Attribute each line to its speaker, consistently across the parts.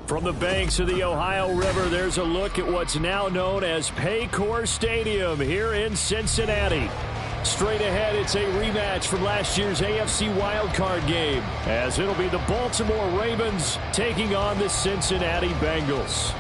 Speaker 1: From the banks of the Ohio River, there's a look at what's now known as Paycor Stadium here in Cincinnati. Straight ahead, it's a rematch from last year's AFC wildcard game, as it'll be the Baltimore Ravens taking on the Cincinnati Bengals.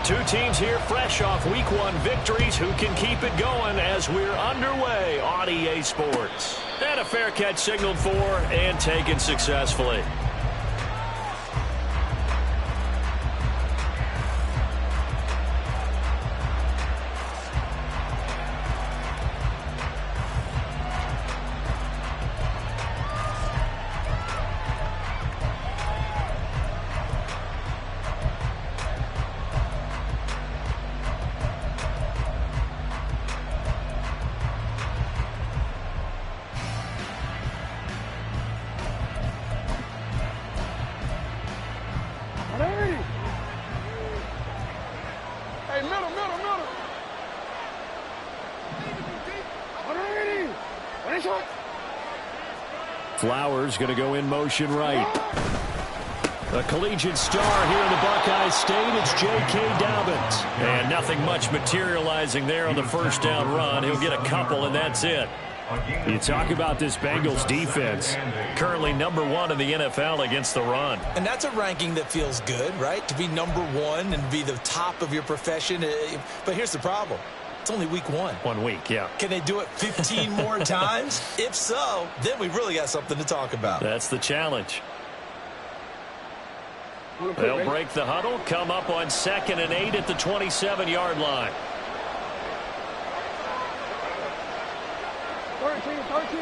Speaker 1: Two teams here fresh off Week 1 victories who can keep it going as we're underway on EA Sports. And a fair catch signaled for and taken successfully. Flowers going to go in motion right. A collegiate star here in the Buckeye State, it's J.K. Dobbins. And nothing much materializing there on the first down run. He'll get a couple, and that's it. You talk about this Bengals defense. Currently number 1 in the NFL against the run.
Speaker 2: And that's a ranking that feels good, right? To be number 1 and be the top of your profession. But here's the problem. It's only week 1.
Speaker 1: 1 week, yeah.
Speaker 2: Can they do it 15 more times? If so, then we really got something to talk about.
Speaker 1: That's the challenge. They'll break the huddle, come up on 2nd and 8 at the 27-yard line.
Speaker 3: 13.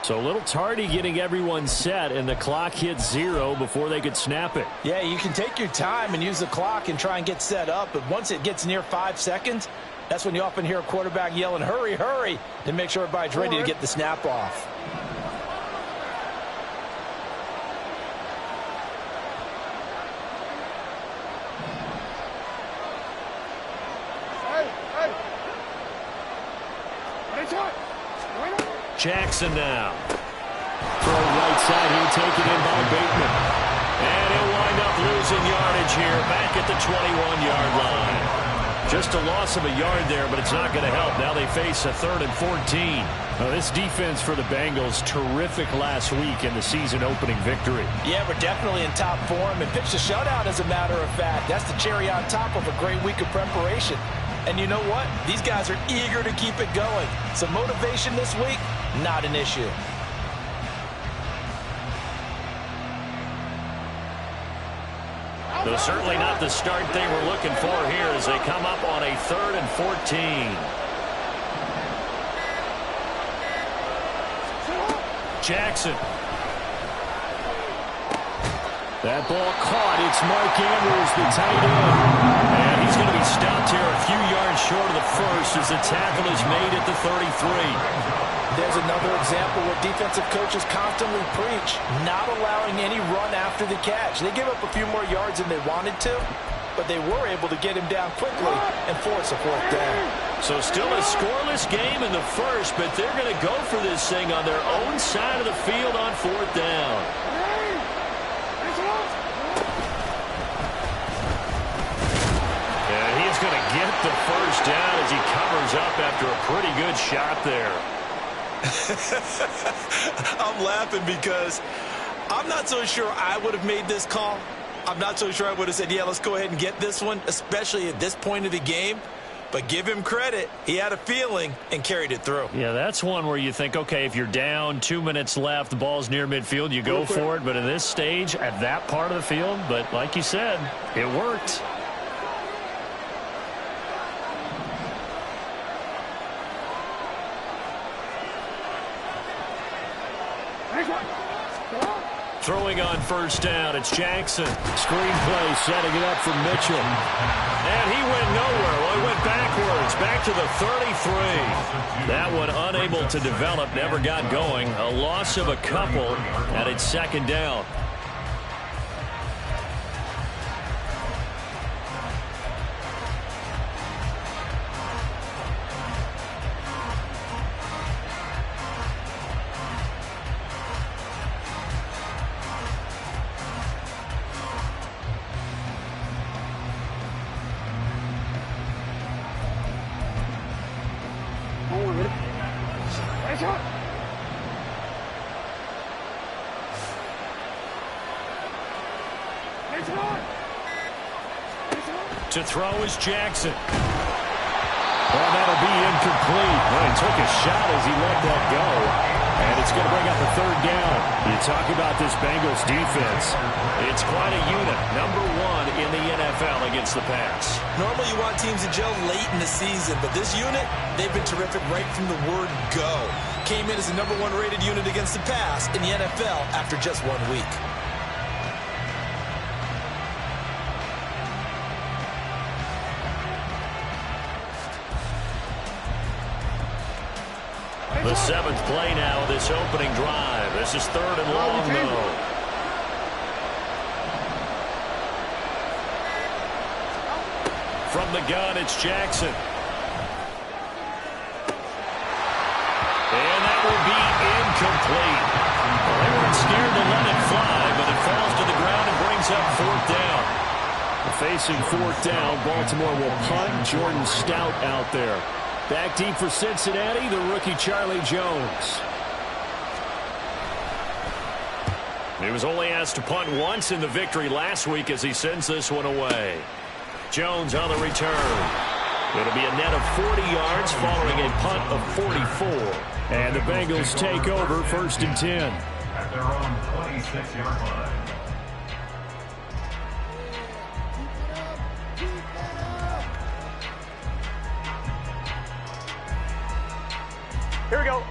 Speaker 1: So a little tardy getting everyone set, and the clock hit 0 before they could snap it.
Speaker 2: Yeah, you can take your time and use the clock and try and get set up, but once it gets near 5 seconds, that's when you often hear a quarterback yelling, hurry, hurry, to make sure everybody's ready to get the snap off.
Speaker 1: Jackson now. Throw right side, he'll take it in by Bateman. And he'll wind up losing yardage here back at the 21-yard line. Just a loss of a yard there, but it's not going to help. Now they face a 3rd and 14. Now this defense for the Bengals, terrific last week in the season-opening victory.
Speaker 2: Yeah, we're definitely in top form and pitched a shutout, as a matter of fact. That's the cherry on top of a great week of preparation. And you know what? These guys are eager to keep it going. So motivation this week, not an issue.
Speaker 1: So certainly not the start they were looking for here as they come up on a 3rd and 14. Jackson. That ball caught. It's Mark Andrews, the tight end. And he's going to be stopped here a few yards short of the first as the tackle is made at the 33.
Speaker 2: There's another example where defensive coaches constantly preach, not allowing any run after the catch. They gave up a few more yards than they wanted to, but they were able to get him down quickly and force a 4th down.
Speaker 1: So still a scoreless game in the first, but they're going to go for this thing on their own side of the field on 4th down. And he's going to get the first down as he covers up after a pretty good shot there.
Speaker 2: I'm laughing because I'm not so sure I would have made this call. I'm not so sure I would have said, yeah, let's go ahead and get this one, especially at this point of the game. But give him credit. He had a feeling and carried it through.
Speaker 1: Yeah, that's one where you think, okay, if you're down, 2 minutes left, the ball's near midfield, you go for it. But in this stage, at that part of the field, but like you said, it worked. Throwing on first down, it's Jackson. Screenplay setting it up for Mitchell. And he went nowhere. Well, he went backwards, back to the 33. That one unable to develop, never got going. A loss of a couple, and it's second down. To throw is Jackson. Well, that'll be incomplete. Well, he took a shot as he let that go. And it's going to bring up a third down. You talk about this Bengals defense. It's quite a unit. Number one in the NFL against the pass.
Speaker 2: Normally you want teams to gel late in the season, but this unit, they've been terrific right from the word go. Came in as the number one rated unit against the pass in the NFL after just 1 week.
Speaker 1: The seventh play now, this opening drive. This is third and long, though. From the gun, it's Jackson. And that will be incomplete. Well, they weren't scared to let it fly, but it falls to the ground and brings up fourth down. Facing fourth down, Baltimore will punt. Jordan Stout out there. Back deep for Cincinnati, the rookie Charlie Jones. He was only asked to punt once in the victory last week as he sends this one away. Jones on the return. It'll be a net of 40 yards following a punt of 44. And the Bengals take over first and 10.
Speaker 3: At their own 26-yard line.
Speaker 4: Here we go.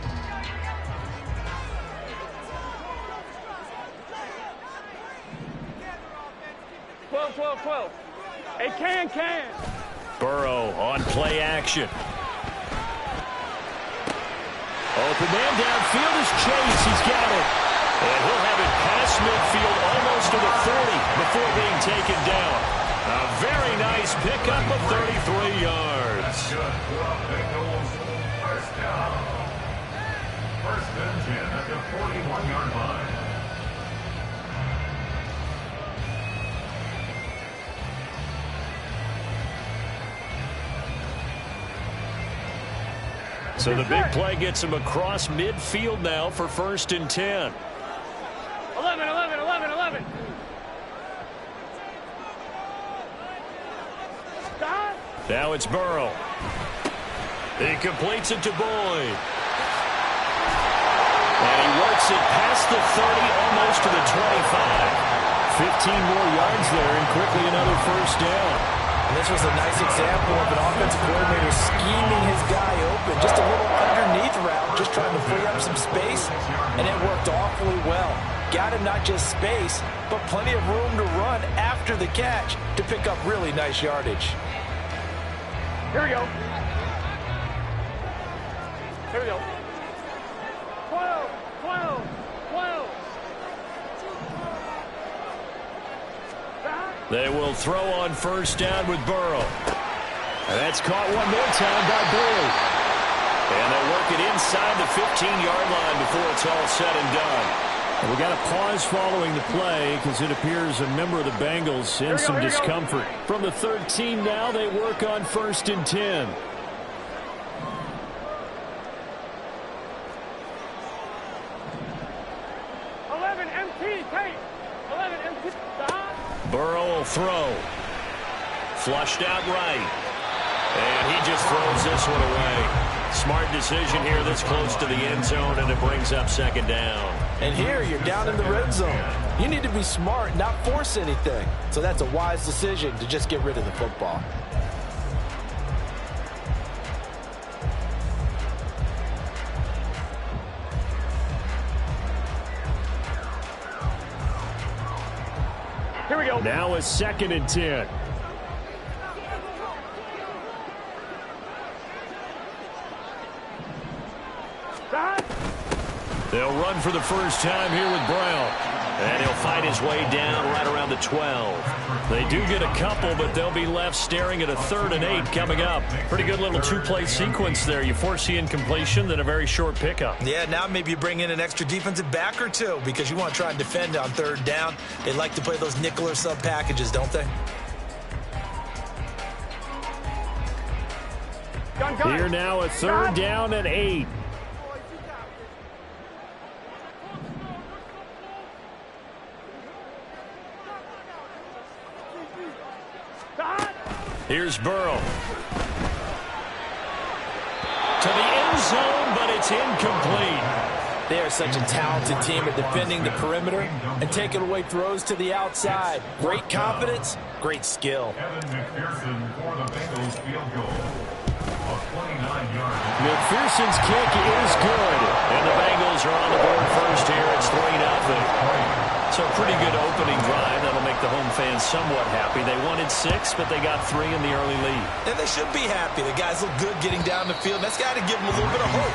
Speaker 4: Twelve. Hey, can.
Speaker 1: Burrow on play action. Open man downfield is Chase. He's got it. And he'll have it past midfield almost to the 40 before being taken down. A very nice pickup of 33 yards.
Speaker 3: That's good. First down. First and 10 at the 41-yard line.
Speaker 1: So the big play gets him across midfield now for first and 10.
Speaker 4: 11.
Speaker 1: Now it's Burrow. He completes it to Boyd. And he works it past the 30, almost to the 25. 15 more yards there, and quickly another first down.
Speaker 2: And this was a nice example of an offensive coordinator scheming his guy open. Just a little underneath route, just trying to free up some space, and it worked awfully well. Got him not just space, but plenty of room to run after the catch to pick up really nice yardage.
Speaker 4: Here we go. 12.
Speaker 1: They will throw on first down with Burrow. And that's caught one more time by Boyd. And they'll work it inside the 15-yard line before it's all said and done. And we got a pause following the play because it appears a member of the Bengals in some discomfort. From the 13 now, they work on first and 10. Burrow will throw. Flushed out right. And he just throws this one away. Smart decision here this close to the end zone, and it brings up second down.
Speaker 2: And here you're down in the red zone. You need to be smart, not force anything. So that's a wise decision to just get rid of the football.
Speaker 4: we go.
Speaker 1: Now a 2nd and 10.
Speaker 4: Stop.
Speaker 1: They'll run for the first time here with Brown. And he'll fight his way down right around the 12. They do get a couple, but they'll be left staring at a 3rd and 8 coming up. Pretty good little 2-play sequence there. You force the incompletion, then a very short pickup.
Speaker 2: Yeah, now maybe you bring in an extra defensive back or two because you want to try and defend on 3rd down. They like to play those nickel or sub packages, don't they?
Speaker 4: Gun.
Speaker 1: Here now a 3rd down and 8. Here's Burrow. To the end zone, but it's incomplete.
Speaker 2: They are such a talented team at defending the perimeter and taking away throws to the outside. Great confidence, great skill.
Speaker 3: Kevin McPherson for the Bengals field goal. A 29-yard.
Speaker 1: McPherson's kick is good. And the Bengals are on the board first here. It's 3-0. So a pretty good opening drive. That'll make the home fans somewhat happy. They wanted 6, but they got 3 in the early lead.
Speaker 2: And they should be happy. The guys look good getting down the field. That's got to give them a little bit of hope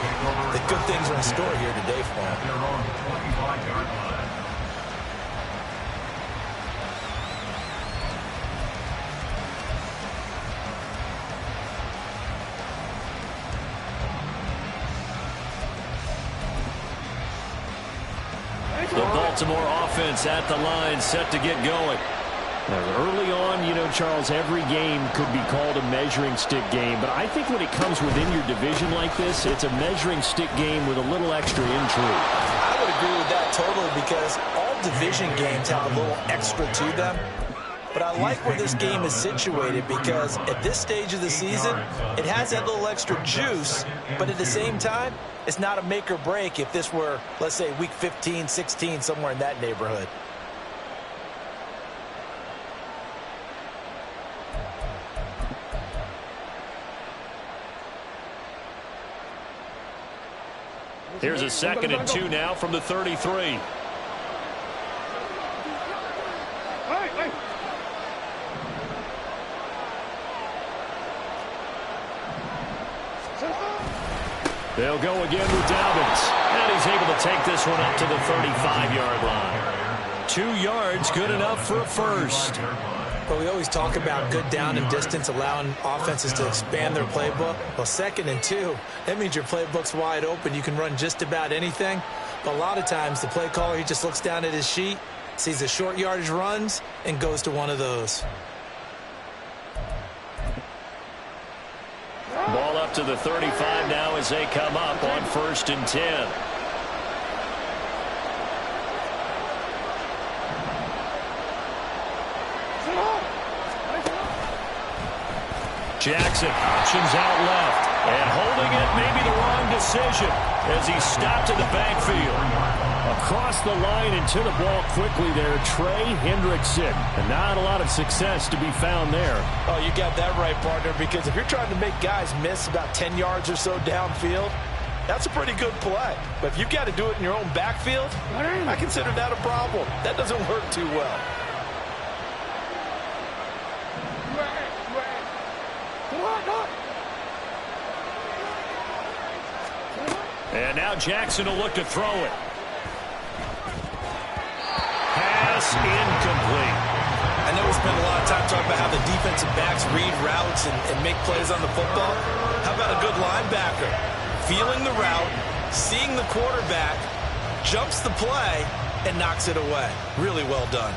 Speaker 2: that good things are in store here today for them.
Speaker 3: They're on the 25-yard line.
Speaker 1: The Baltimore offense at the line, set to get going. Now, early on, you know, Charles, every game could be called a measuring stick game, but I think when it comes within your division like this, it's a measuring stick game with a little extra intrigue.
Speaker 2: I would agree with that totally because all division games have a little extra to them. But I like where this game is situated because at this stage of the season, it has that little extra juice, but at the same time, it's not a make or break if this were, let's say, week 15, 16, somewhere in that neighborhood.
Speaker 1: Here's a 2nd and 2 now from the 33. They'll go again with Dobbins. And he's able to take this one up to the 35-yard line. 2 yards, good enough for a first.
Speaker 2: But we always talk about good down and distance, allowing offenses to expand their playbook. Well, 2nd and 2, that means your playbook's wide open. You can run just about anything. But a lot of times, the play caller, he just looks down at his sheet, sees the short yardage runs, and goes to one of those.
Speaker 1: Ball up to the 35 now as they come up on 1st and 10. Jackson options out left. And holding it may be the wrong decision as he stopped in the backfield. Across the line and to the ball quickly there, Trey Hendrickson. And not a lot of success to be found there.
Speaker 2: Oh, you got that right, partner, because if you're trying to make guys miss about 10 yards or so downfield, that's a pretty good play. But if you've got to do it in your own backfield, I consider that a problem. That doesn't work too well.
Speaker 1: And now Jackson will look to throw it. Pass incomplete.
Speaker 2: I know we spend a lot of time talking about how the defensive backs read routes and make plays on the football. How about a good linebacker? Feeling the route, seeing the quarterback, jumps the play, and knocks it away. Really well done.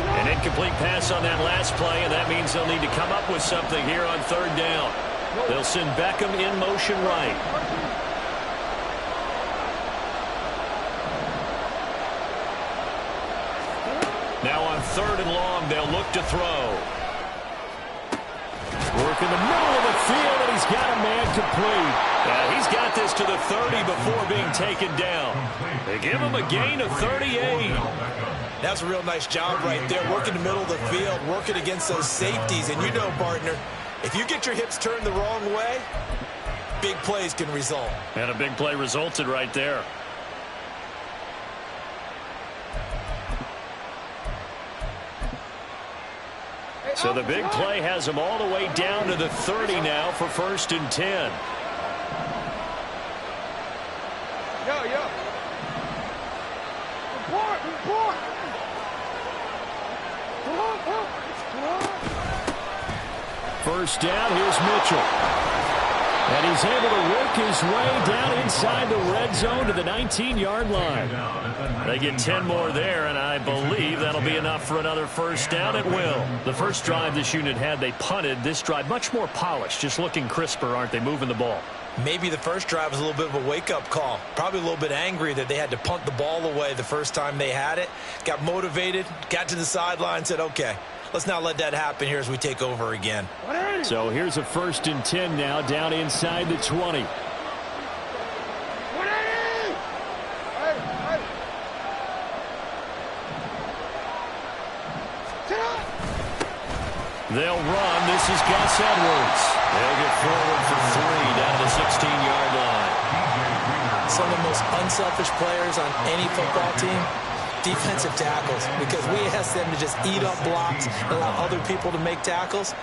Speaker 1: An incomplete pass on that last play, and that means they'll need to come up with something here on 3rd down. They'll send Beckham in motion right. Now on 3rd and long, they'll look to throw. Work in the middle of the field, and he's got a man complete. He's got this to the 30 before being taken down. They give him a gain of 38.
Speaker 2: That's a real nice job right there, working the middle of the field, working against those safeties. And you know, partner, if you get your hips turned the wrong way, big plays can result.
Speaker 1: And a big play resulted right there. So the big play has them all the way down to the 30 now for 1st and 10.
Speaker 4: Yo. Report.
Speaker 1: First down, here's Mitchell. And he's able to work his way down inside the red zone to the 19-yard line. They get 10 more there, and I believe that'll be enough for another first down. It will. The first drive this unit had, they punted. This drive, much more polished, just looking crisper, aren't they, moving the ball?
Speaker 2: Maybe the first drive was a little bit of a wake-up call. Probably a little bit angry that they had to punt the ball away the first time they had it. Got motivated, got to the sideline, said, okay, let's not let that happen here as we take over again.
Speaker 1: So here's a 1st and 10 now, down inside the 20. They'll run. This is Gus Edwards. They'll get forward for 3 down to the 16-yard line.
Speaker 2: Some of the most unselfish players on any football team, defensive tackles, because we ask them to just eat up blocks and allow other people to make tackles.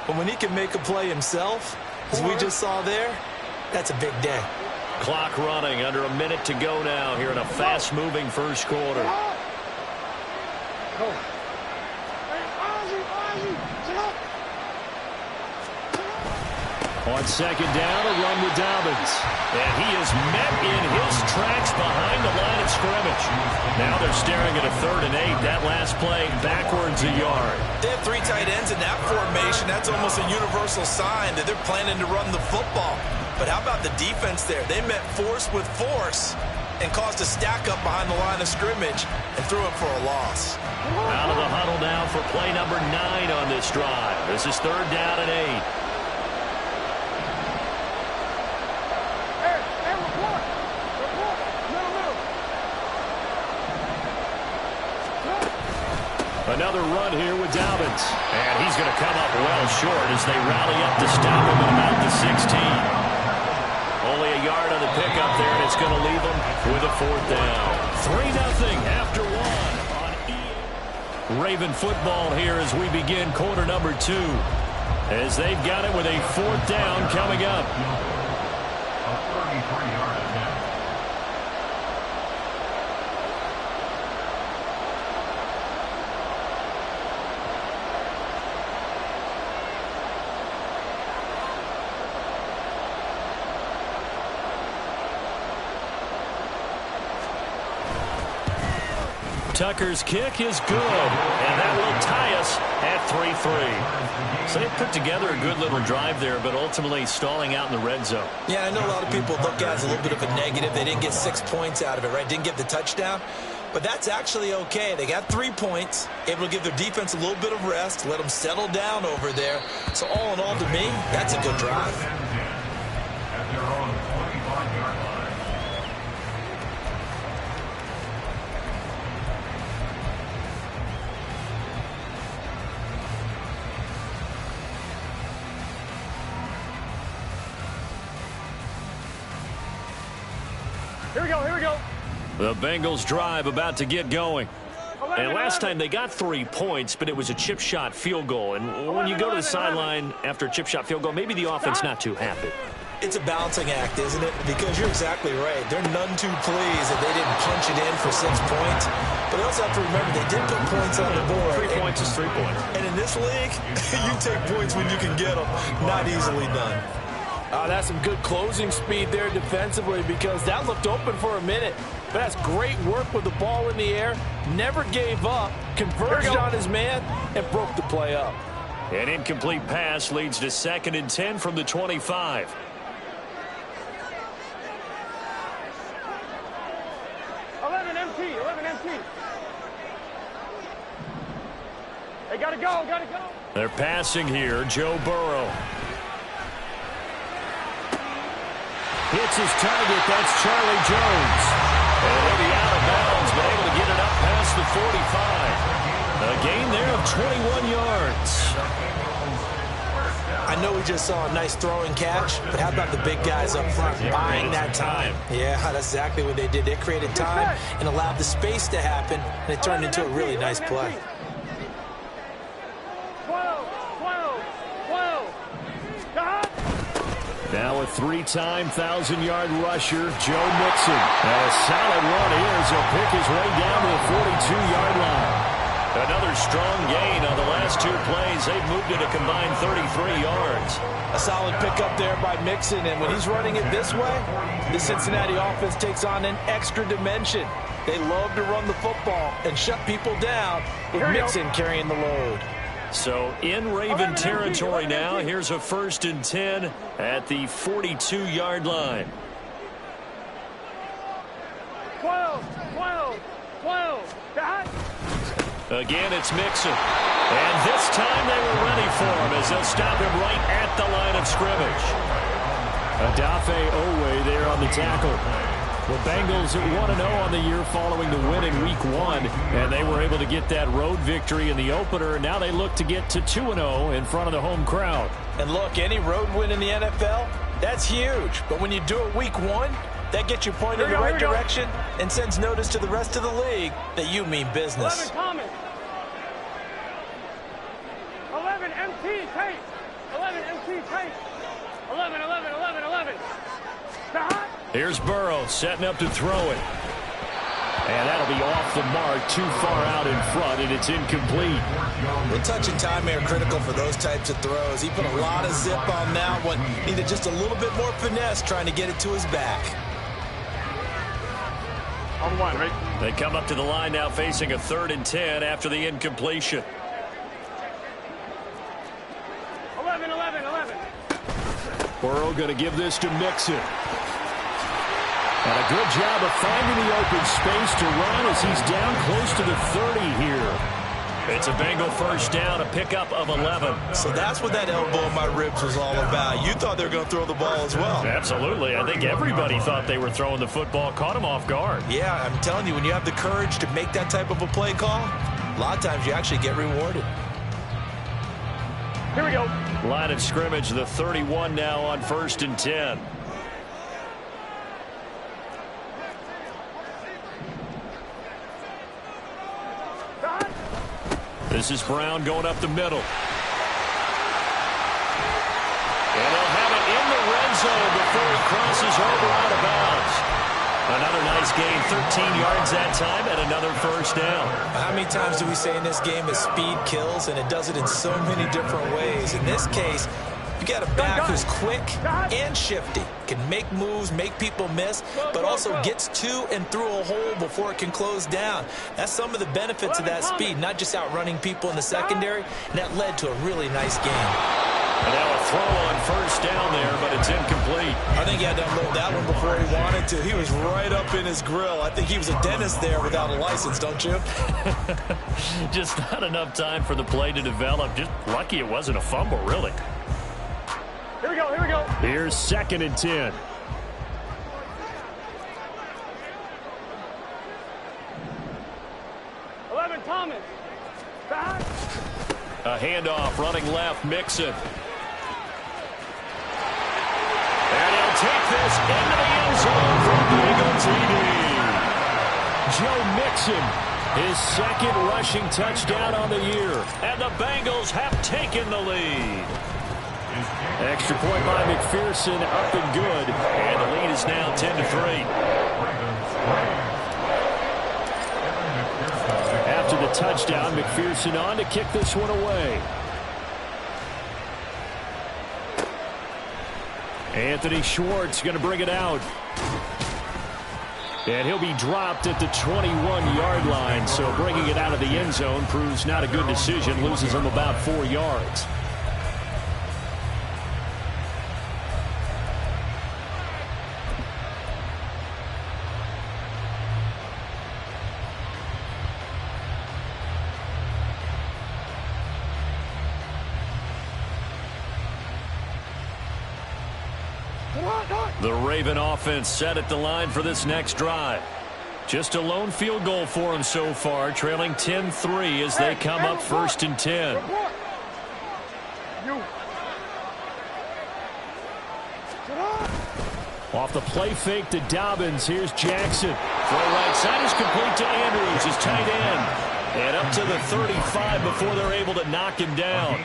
Speaker 2: But when he can make a play himself, as we just saw there, that's a big day.
Speaker 1: Clock running, under a minute to go now here in a fast-moving first quarter. On second down, a run with Dobbins. And he is met in his tracks behind the line of scrimmage. Now they're staring at a 3rd and 8. That last play backwards a yard.
Speaker 2: They have 3 tight ends in that formation. That's almost a universal sign that they're planning to run the football. But how about the defense there? They met force with force and caused a stack up behind the line of scrimmage and threw it for a loss.
Speaker 1: Out of the huddle now for play number 9 on this drive. This is 3rd down and 8. Another run here with Dobbins. And he's going to come up well short as they rally up to stop him at about the 16. Only a yard on the pickup there, and it's going to leave them with a 4th down. 3-0 after 1 on EA. Raven football here as we begin quarter number 2. As they've got it with a 4th down coming up.
Speaker 3: A 33-yard attempt.
Speaker 1: Tucker's kick is good, and that will tie us at 3-3. So they put together a good little drive there, but ultimately stalling out in the red zone.
Speaker 2: Yeah, I know a lot of people look at it as a little bit of a negative. They didn't get 6 points out of it, right? Didn't get the touchdown. But that's actually okay. They got 3 points, able to give their defense a little bit of rest, let them settle down over there. So all in all, to me, that's a good drive.
Speaker 3: At their own 25-yard line.
Speaker 4: Here we go.
Speaker 1: The Bengals drive about to get going. And last time they got 3 points, but it was a chip shot field goal. And when you go to the sideline after a chip shot field goal, maybe the offense not too happy.
Speaker 2: It's a balancing act, isn't it? Because you're exactly right. They're none too pleased that they didn't punch it in for 6 points. But they also have to remember they did put points on the board.
Speaker 1: 3 points is 3 points.
Speaker 2: And in this league, you take points when you can get them. Not easily done.
Speaker 5: That's some good closing speed there defensively, because that looked open for a minute. But that's great work with the ball in the air. Never gave up, converged on his man, and broke the play up.
Speaker 1: An incomplete pass leads to 2nd and 10 from the 25.
Speaker 4: Hey, gotta go.
Speaker 1: They're passing here. Joe Burrow. Hits his target. That's Charlie Jones. And he'll be out of bounds, but able to get it up past the 45. A gain there of 21 yards.
Speaker 2: I know we just saw a nice throw and catch, but how about the big guys up front buying that time? Yeah, that's exactly what they did. They created time and allowed the space to happen, and it turned into a really nice play.
Speaker 4: 12.
Speaker 1: Now a three-time 1,000-yard rusher, Joe Mixon. And a solid run here as he'll pick his way down to the 42-yard line. Another strong gain on the last two plays. They've moved it a combined 33 yards.
Speaker 5: A solid pickup there by Mixon, and when he's running it this way, the Cincinnati offense takes on an extra dimension. They love to run the football and shut people down with Mixon carrying the load.
Speaker 1: So in Raven territory now. Here's a 1st and 10 at the 42-yard line.
Speaker 4: 12.
Speaker 1: Again, it's Mixon. And this time they were ready for him as they'll stop him right at the line of scrimmage. Adafe Owe there on the tackle. The Bengals at 1-0 on the year following the win in Week 1, and they were able to get that road victory in the opener. Now they look to get to 2-0 in front of the home crowd.
Speaker 5: And look, any road win in the NFL, that's huge. But when you do it Week 1, that gets you pointed in the right direction and sends notice to the rest of the league that you mean business.
Speaker 4: 11 Thomas. 11 MT tape. 11 MT tape. 11.
Speaker 1: Here's Burrow setting up to throw it. And that'll be off the mark, too far out in front, and it's incomplete.
Speaker 2: The touch and time are critical for those types of throws. He put a lot of zip on that one. Needed just a little bit more finesse trying to get it to his back.
Speaker 4: On one, right?
Speaker 1: They come up to the line now facing a 3rd and 10 after the incompletion.
Speaker 4: 11.
Speaker 1: Burrow going to give this to Mixon. And a good job of finding the open space to run as he's down close to the 30 here. It's a Bengal 1st down, a pickup of 11.
Speaker 2: So that's what that elbow in my ribs was all about. You thought they were going to throw the ball as well.
Speaker 1: Absolutely. I think everybody thought they were throwing the football, caught him off guard.
Speaker 2: Yeah, I'm telling you, when you have the courage to make that type of a play call, a lot of times you actually get rewarded.
Speaker 4: Here we go.
Speaker 1: Line of scrimmage, the 31 now on 1st and 10. This is Brown going up the middle. And they'll have it in the red zone before he crosses over out of bounds. Another nice gain, 13 yards that time, and another 1st down.
Speaker 2: How many times do we say in this game that speed kills, and it does it in so many different ways? In this case, you got a back who's quick and shifty, can make moves, make people miss, but also gets to and through a hole before it can close down. That's some of the benefits of that speed, not just outrunning people in the secondary, and that led to a really nice game.
Speaker 1: And now a throw on 1st down there, but it's incomplete.
Speaker 2: I think he had to unload that one before he wanted to. He was right up in his grill. I think he was a dentist there without a license, don't you?
Speaker 1: Just not enough time for the play to develop. Just lucky it wasn't a fumble, really.
Speaker 4: Here we go.
Speaker 1: Here's 2nd and 10.
Speaker 4: Thomas. Back.
Speaker 1: A handoff running left, Mixon. And he'll take this into the end zone from Bengal TD. Joe Mixon, his 2nd rushing touchdown on the year. And the Bengals have taken the lead. Extra point by McPherson, up and good. And the lead is now 10-3. After the touchdown, McPherson on to kick this one away. Anthony Schwartz going to bring it out. And he'll be dropped at the 21-yard line. So bringing it out of the end zone proves not a good decision. Loses him about 4 yards. The Raven offense set at the line for this next drive. Just a lone field goal for them so far, trailing 10-3 as they come up 1st and 10. Off the play fake to Dobbins. Here's Jackson. Throw right side is complete to Andrews, his tight end. And up to the 35 before they're able to knock him down.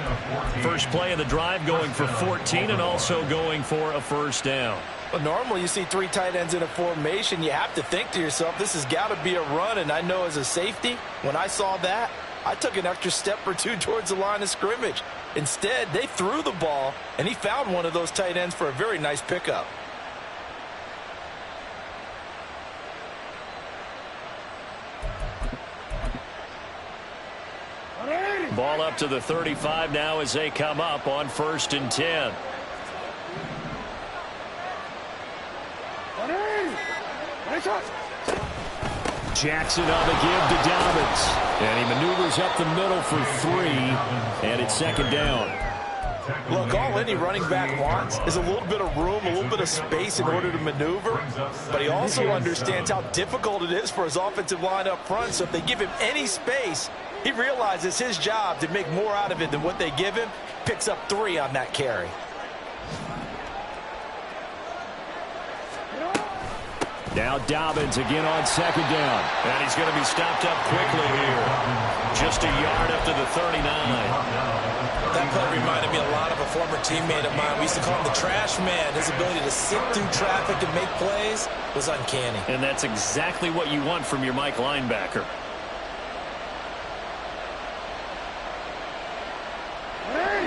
Speaker 1: First play of the drive going for 14 and also going for a first down.
Speaker 5: Well, normally you see three tight ends in a formation. You have to think to yourself, this has got to be a run. And I know as a safety, when I saw that, I took an extra step or two towards the line of scrimmage. Instead, they threw the ball, and he found one of those tight ends for a very nice pickup.
Speaker 1: Ball up to the 35 now as they come up on 1st and 10. Jackson on the give to Dobbins. And he maneuvers up the middle for 3. And it's 2nd down.
Speaker 5: Look, all any running back wants is a little bit of room, a little bit of space in order to maneuver. But he also understands how difficult it is for his offensive line up front. So if they give him any space, he realizes his job to make more out of it than what they give him. Picks up 3 on that carry.
Speaker 1: Now Dobbins again on 2nd down. And he's going to be stopped up quickly here. Just a yard up to the 39.
Speaker 2: That play reminded me a lot of a former teammate of mine. We used to call him the trash man. His ability to sift through traffic and make plays was uncanny.
Speaker 1: And that's exactly what you want from your Mike linebacker.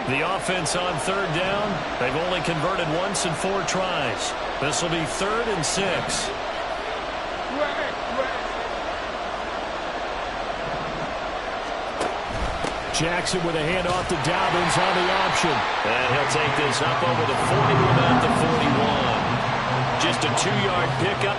Speaker 1: The offense on 3rd down. They've only converted once in 4 tries. This will be 3rd and 6. Jackson with a handoff to Dobbins on the option. And he'll take this up over the 41 at the 41. Just a 2-yard pickup.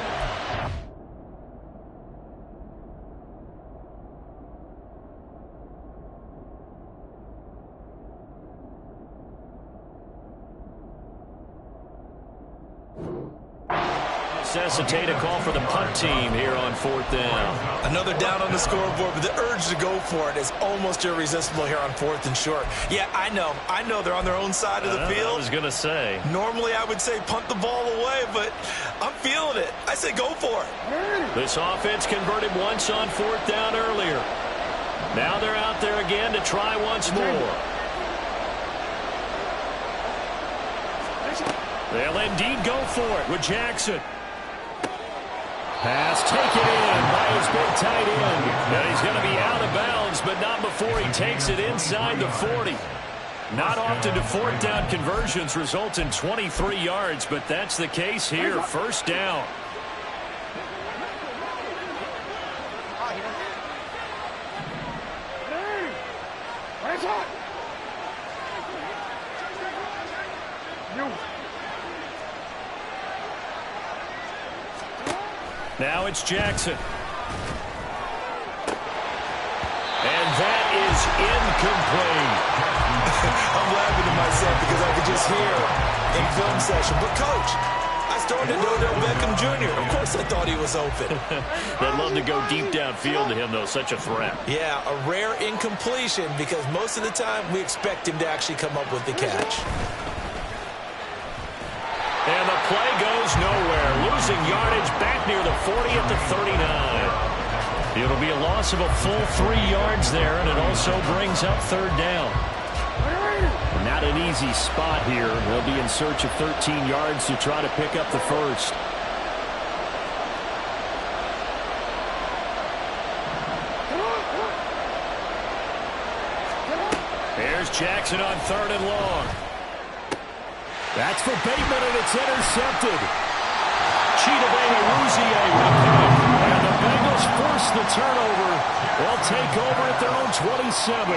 Speaker 1: Necessitate a call for the punt team here on 4th down.
Speaker 2: Another down on the scoreboard, but the urge to go for it is almost irresistible here on 4th and short. Yeah, I know they're on their own side of the field.
Speaker 1: I was going to say.
Speaker 2: Normally I would say punt the ball away, but I'm feeling it. I say go for it.
Speaker 1: This offense converted once on 4th down earlier. Now they're out there again to try once more. They'll indeed go for it with Jackson. Pass taken in by his big tight end. And he's going to be out of bounds, but not before he takes it inside the 40. Not often do 4th down conversions result in 23 yards, but that's the case here. 1st down. Now it's Jackson. And that is incomplete.
Speaker 2: I'm laughing to myself because I could just hear in film session. But, Coach, I started to Odell Beckham Jr. Of course I thought he was open.
Speaker 1: They'd love to go deep downfield to him, though. Such a threat.
Speaker 2: Yeah, a rare incompletion because most of the time we expect him to actually come up with the catch.
Speaker 1: And the play goes nowhere. Losing yardage back near the 40 at the 39. It'll be a loss of a full 3 yards there, and it also brings up 3rd down. Not an easy spot here. They'll be in search of 13 yards to try to pick up the first. Here's Jackson on 3rd and long. That's for Bateman, and it's intercepted. Chidobe Awuzie with it. And the Bengals force the turnover. They'll take over at their own 27.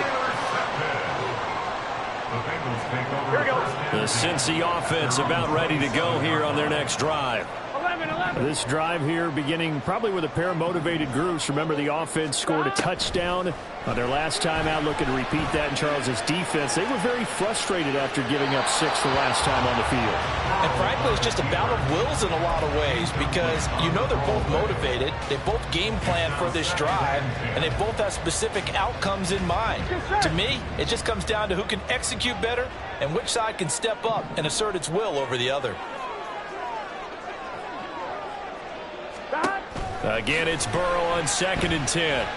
Speaker 4: Here we go.
Speaker 1: The Cincy offense about ready to go here on their next drive.
Speaker 4: 11.
Speaker 1: This drive here beginning probably with a pair of motivated groups. Remember, the offense scored a touchdown on their last time out, looking to repeat that in Charles's defense. They were very frustrated after giving up 6 the last time on the field.
Speaker 5: And frankly, it's just a battle of wills in a lot of ways because you know they're both motivated. They both game plan for this drive, and they both have specific outcomes in mind. To me, it just comes down to who can execute better and which side can step up and assert its will over the other.
Speaker 1: Again, it's Burrow on 2nd and 10.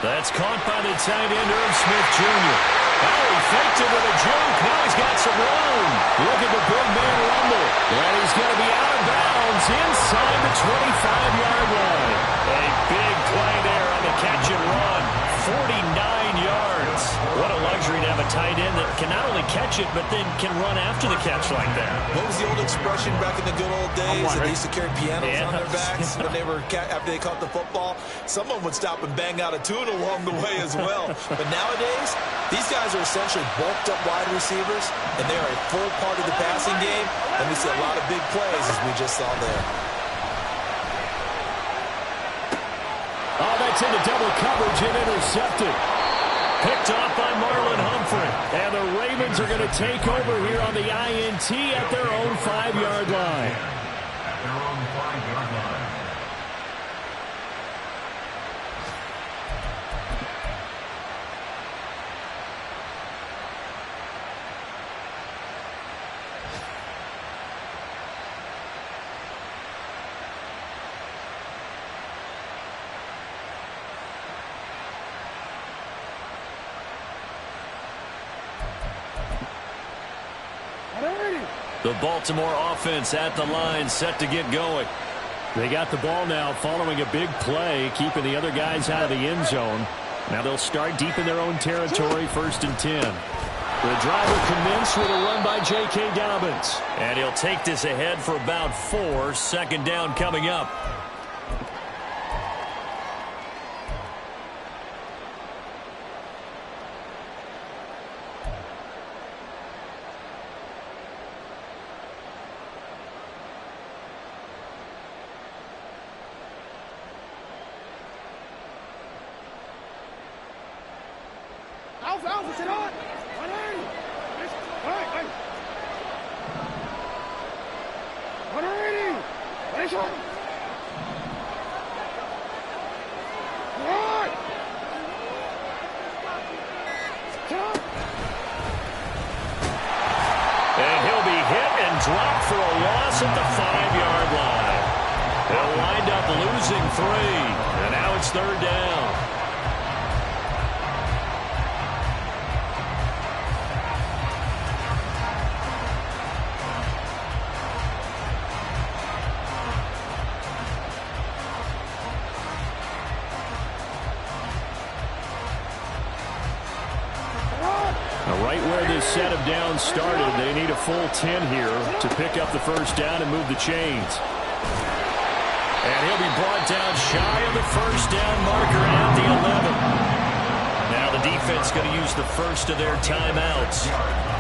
Speaker 1: That's caught by the tight end, Irv Smith Jr. Oh, he faked it with a juke. Now he's got some room. Look at the big man rumble. And he's going to be out of bounds inside the 25-yard line. A big play there on the catch and run. 49 yards. What a luxury to have a tight end that can not only catch it, but then can run after the catch like that.
Speaker 2: What was the old expression back in the good old days? That they used to carry pianos on their backs when they were after they caught the football. Someone would stop and bang out a tune along the way as well. But nowadays, these guys are essentially bulked up wide receivers, and they are a full part of the passing game. And we see a lot of big plays as we just saw there.
Speaker 1: Oh, that's into double coverage and intercepted. Picked off by Marlon Humphrey. And the Ravens are going to take over here on the INT at their own 5-yard line.
Speaker 3: At their own 5-yard line.
Speaker 1: The Baltimore offense at the line, set to get going. They got the ball now following a big play, keeping the other guys out of the end zone. Now they'll start deep in their own territory, 1st and 10. The drive will commence with a run by J.K. Dobbins. And he'll take this ahead for about 4. 2nd down coming up. And he'll be hit and dropped for a loss at the 5-yard line. They'll wind up losing 3. And now it's 3rd down. Right where this set of downs started, they need a full 10 here to pick up the 1st down and move the chains. And he'll be brought down shy of the 1st down marker at the 11. Now the defense going to use the first of their timeouts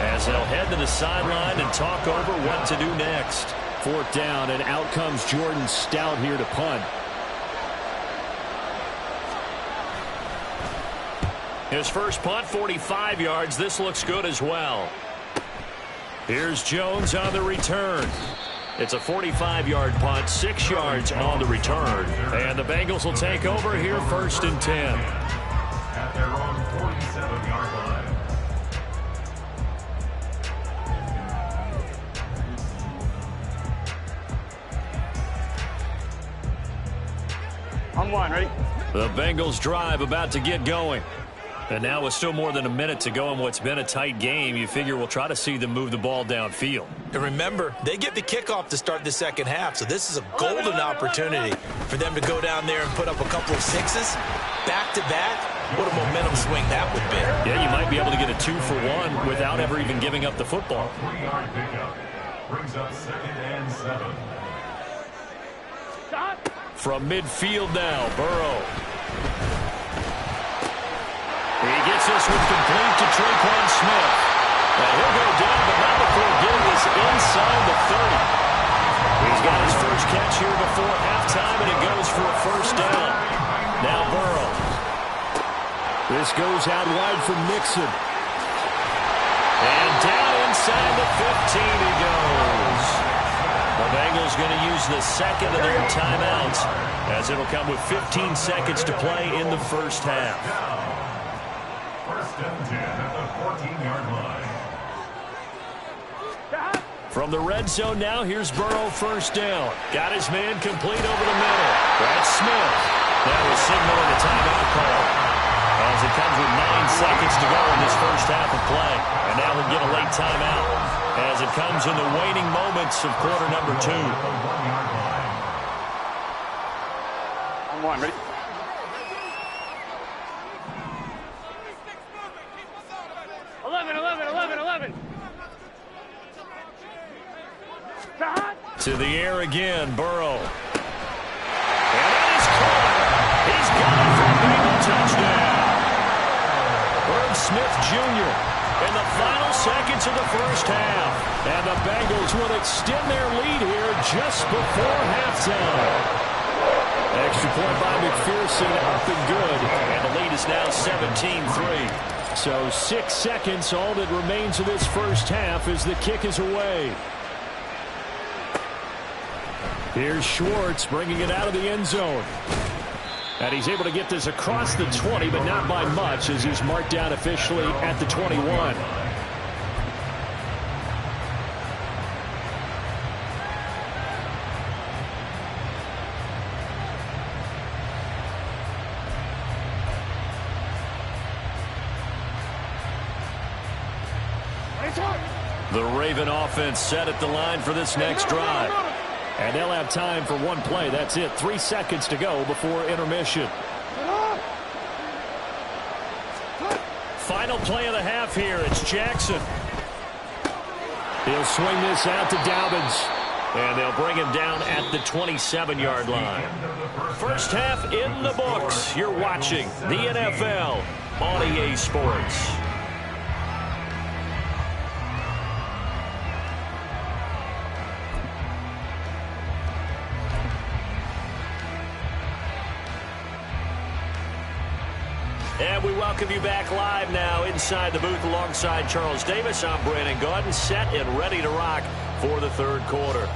Speaker 1: as they'll head to the sideline and talk over what to do next. 4th down, and out comes Jordan Stout here to punt. His first punt, 45 yards. This looks good as well. Here's Jones on the return. It's a 45-yard punt, 6 yards on the return. And the Bengals will take over here, 1st and 10.
Speaker 3: At their own 47-yard line.
Speaker 4: On 1, ready?
Speaker 1: The Bengals drive about to get going. And now with still more than a minute to go in what's been a tight game, you figure we'll try to see them move the ball downfield.
Speaker 2: And remember, they get the kickoff to start the 2nd half, so this is a golden opportunity for them to go down there and put up a couple of 6s back-to-back. What a momentum swing that would be.
Speaker 1: Yeah, you might be able to get a 2-for-1 without ever even giving up the football.
Speaker 3: 3-yard pickup brings up 2nd and 7.
Speaker 1: From midfield now, Burrow. He gets this one complete to Traquan Smith. And he'll go down, but not before getting this inside the 30. He's got his first catch here before halftime, and it goes for a 1st down. Now Burrow. This goes out wide for Mixon. And down inside the 15 he goes. The Bengals going to use the 2nd of their timeouts, as it'll come with 15 seconds to play in the 1st half.
Speaker 3: 1st and 10 at the 14-yard line.
Speaker 1: From the red zone now, here's Burrow first down. Got his man complete over the middle. That's Smith. That was signaling a timeout call. As it comes with 9 seconds to go in this first half of play. And now we'll get a late timeout as it comes in the waning moments of quarter number 2.
Speaker 4: I'm one, ready?
Speaker 1: To the air again, Burrow. And that is caught. He's got it for a Bengal touchdown. Herb Smith Jr. in the final seconds of the first half. And the Bengals will extend their lead here just before halftime. Extra point by McPherson, up and good. And the lead is now 17-3. So 6 seconds, all that remains of this first half as the kick is away. Here's Schwartz bringing it out of the end zone. And he's able to get this across the 20, but not by much as he's marked down officially at the 21. The Raven offense set at the line for this next drive. And they'll have time for one play. That's it. 3 seconds to go before intermission. Final play of the half here. It's Jackson. He'll swing this out to Dobbins. And they'll bring him down at the 27-yard line. First half in the books. You're watching the NFL on EA Sports. And we welcome you back live now inside the booth alongside Charles Davis. I'm Brandon Gaudin, set and ready to rock for the third quarter.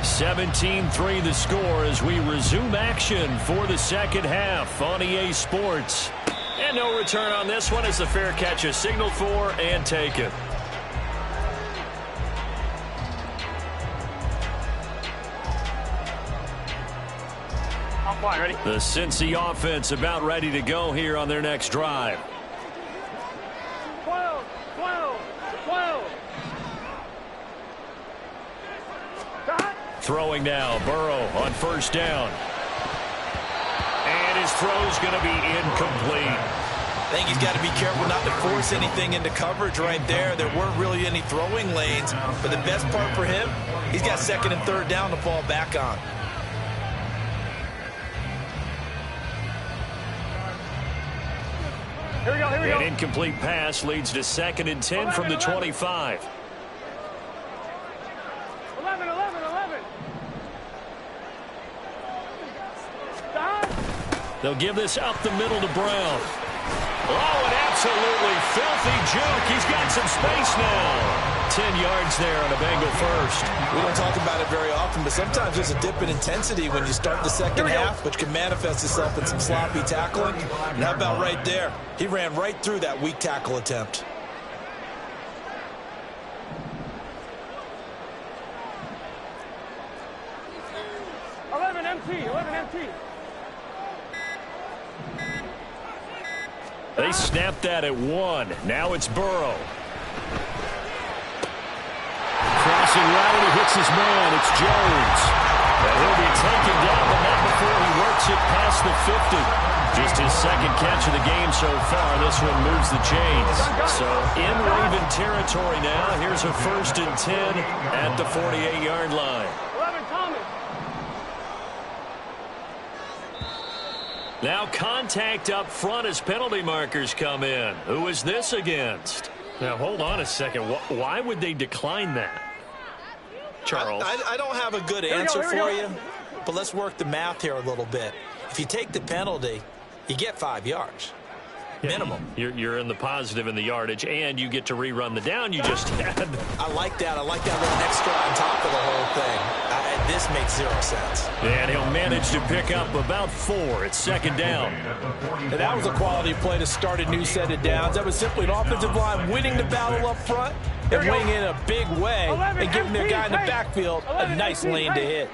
Speaker 1: 17-3 the score as we resume action for the second half on EA Sports. And no return on this one as the fair catch is signaled for and taken.
Speaker 4: Ready?
Speaker 1: The Cincy offense about ready to go here on their next drive.
Speaker 4: 12.
Speaker 1: Throwing now, Burrow on first down. And his throw's going to be incomplete.
Speaker 2: I think he's got to be careful not to force anything into coverage right there. There weren't really any throwing lanes, but the best part for him, he's got second and third down to fall back on.
Speaker 4: Here we go.
Speaker 1: An incomplete pass leads to 2nd and 10 from the 25.
Speaker 4: 11.
Speaker 1: They'll give this up the middle to Brown. Oh, an absolutely filthy juke. He's got some space now. 10 yards there on a Bengal first.
Speaker 2: We don't talk about it very often, but sometimes there's a dip in intensity when you start the second half, which can manifest itself in some sloppy tackling. And how about right there? He ran right through that weak tackle attempt.
Speaker 4: empty.
Speaker 1: They snapped that at 1. Now it's Burrow. Crossing right, and he hits his man. It's Jones. And he'll be taken down, but not before he works it past the 50. Just his second catch of the game so far. This one moves the chains. So in Raven territory now. Here's a 1st and 10 at the 48-yard line.
Speaker 4: 11, Thomas.
Speaker 1: Now contact up front as penalty markers come in. Who is this against? Now, hold on a second. Why would they decline that? Charles.
Speaker 2: I don't have a good answer for you, but let's work the math here a little bit. If you take the penalty, you get 5 yards. Minimum.
Speaker 1: You're in the positive in the yardage, and you get to rerun the down you just had.
Speaker 2: I like that. I like that little extra on top of the whole thing. this makes zero sense.
Speaker 1: And he'll manage to pick up about 4. It's second down.
Speaker 5: And that was a quality play to start a new set of downs. That was simply an offensive line winning the battle up front and winning in a big way and giving their guy in the backfield a nice lane to hit.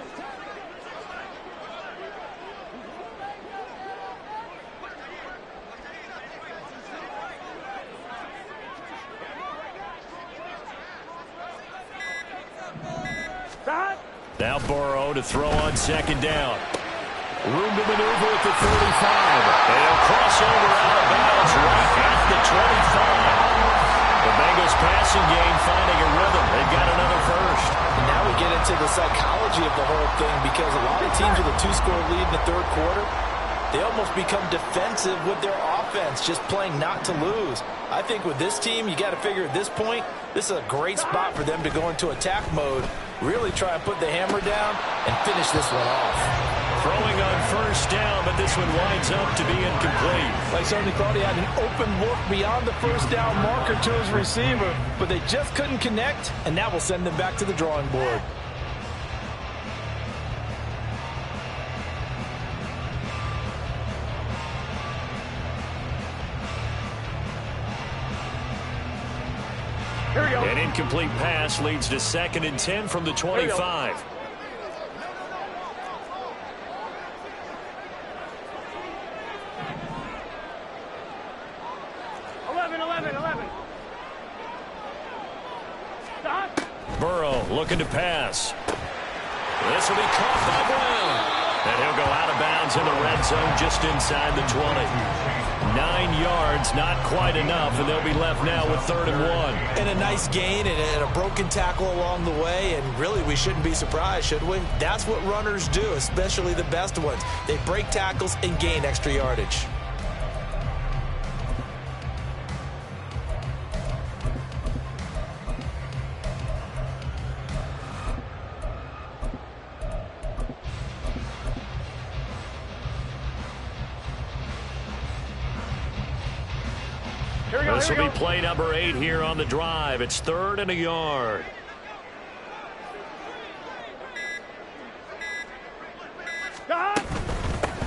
Speaker 1: Now Burrow to throw on second down. Room to maneuver at the 35. And he'll cross over out of bounds right at the 25. The Bengals passing game finding a rhythm. They've got another first.
Speaker 5: And now we get into the psychology of the whole thing, because a lot of teams with a 2-score lead in the third quarter, they almost become defensive with their offense, just playing not to lose. I think with this team, you got to figure at this point, this is a great spot for them to go into attack mode, really try and put the hammer down and finish this one off.
Speaker 1: Throwing on first down, but this one winds up to be incomplete.
Speaker 5: Like, certainly thought he had an open look beyond the first down marker to his receiver, but they just couldn't connect, and that will send them back to the drawing board.
Speaker 1: An incomplete pass leads to 2nd and 10 from the 25. Burrow looking to pass. This will be caught by Brown. And he'll go out of bounds in the red zone just inside the 20. 9 yards, not quite enough, and they'll be left now with 3rd and 1.
Speaker 2: And a nice gain and a broken tackle along the way, and really we shouldn't be surprised, should we? That's what runners do, especially the best ones. They break tackles and gain extra yardage.
Speaker 1: This will be play number 8 here on the drive. It's 3rd and a yard.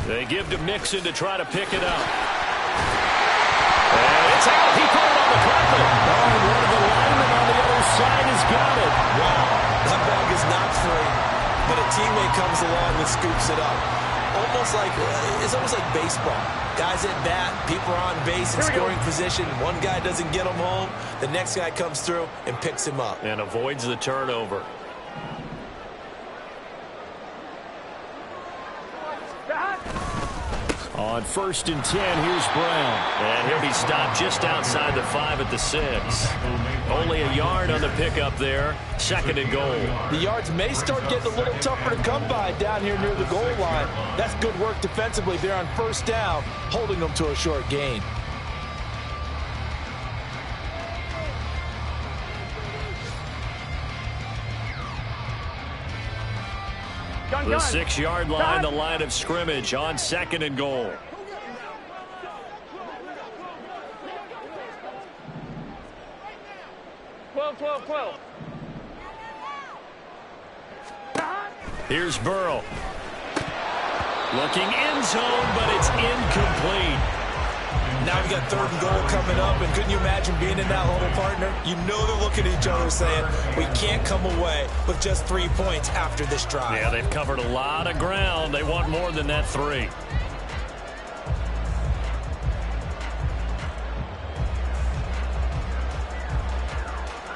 Speaker 1: They give to Mixon to try to pick it up. And it's out. He put it on the carpet. Oh, one of the linemen on the other side has got it.
Speaker 2: Wow. That ball is not free, but a teammate comes along and scoops it up. It's almost like baseball. Guys at bat, people are on base in scoring position. One guy doesn't get him home. The next guy comes through and picks him up.
Speaker 1: And avoids the turnover. On 1st and 10, here's Brown. And he'll be stopped just outside the 5 at the 6. Only a yard on the pickup there. 2nd and goal.
Speaker 5: The yards may start getting a little tougher to come by down here near the goal line. That's good work defensively there on 1st down, holding them to a short gain.
Speaker 1: The 6-yard line, the line of scrimmage on 2nd and goal. Here's Burrow. Looking end zone, but it's incomplete.
Speaker 2: Now we got 3rd and goal coming up, and couldn't you imagine being in that little partner? You know they're looking at each other saying, we can't come away with just 3 points after this drive.
Speaker 1: Yeah, they've covered a lot of ground. They want more than that 3.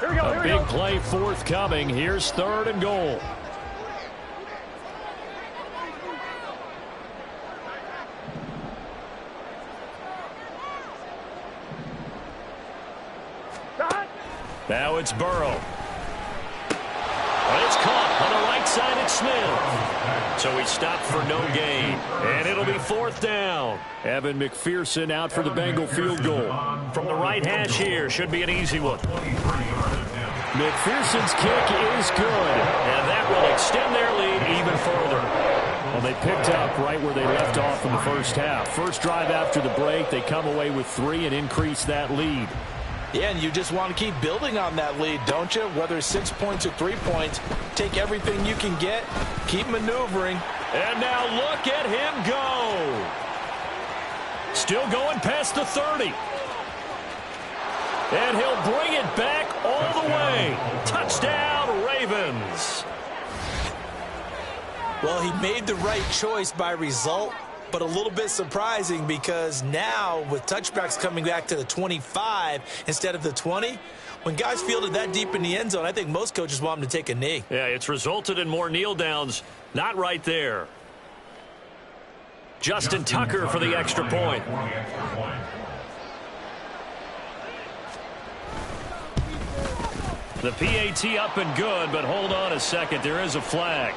Speaker 1: A big play forthcoming. Here's 3rd and goal. Now it's Burrow. It's caught on the right side. It's Smith. So he stopped for no gain. And it'll be 4th down. Evan McPherson out for the Bengal field goal. From the right hash here. Should be an easy one. McPherson's kick is good. And that will extend their lead even further. Well, they picked up right where they left off in the first half. First drive after the break, they come away with 3 and increase that lead.
Speaker 5: Yeah, and you just want to keep building on that lead, don't you? Whether it's 6 points or 3 points, take everything you can get, keep maneuvering.
Speaker 1: And now look at him go. Still going past the 30. And he'll bring it back all the way. Touchdown, Ravens.
Speaker 2: Well, he made the right choice by result, but a little bit surprising because now with touchbacks coming back to the 25 instead of the 20, when guys fielded that deep in the end zone, I think most coaches want them to take a knee.
Speaker 1: Yeah, it's resulted in more kneel downs. Not right there. Justin Tucker for the extra point. The PAT up and good, but hold on a second. There is a flag.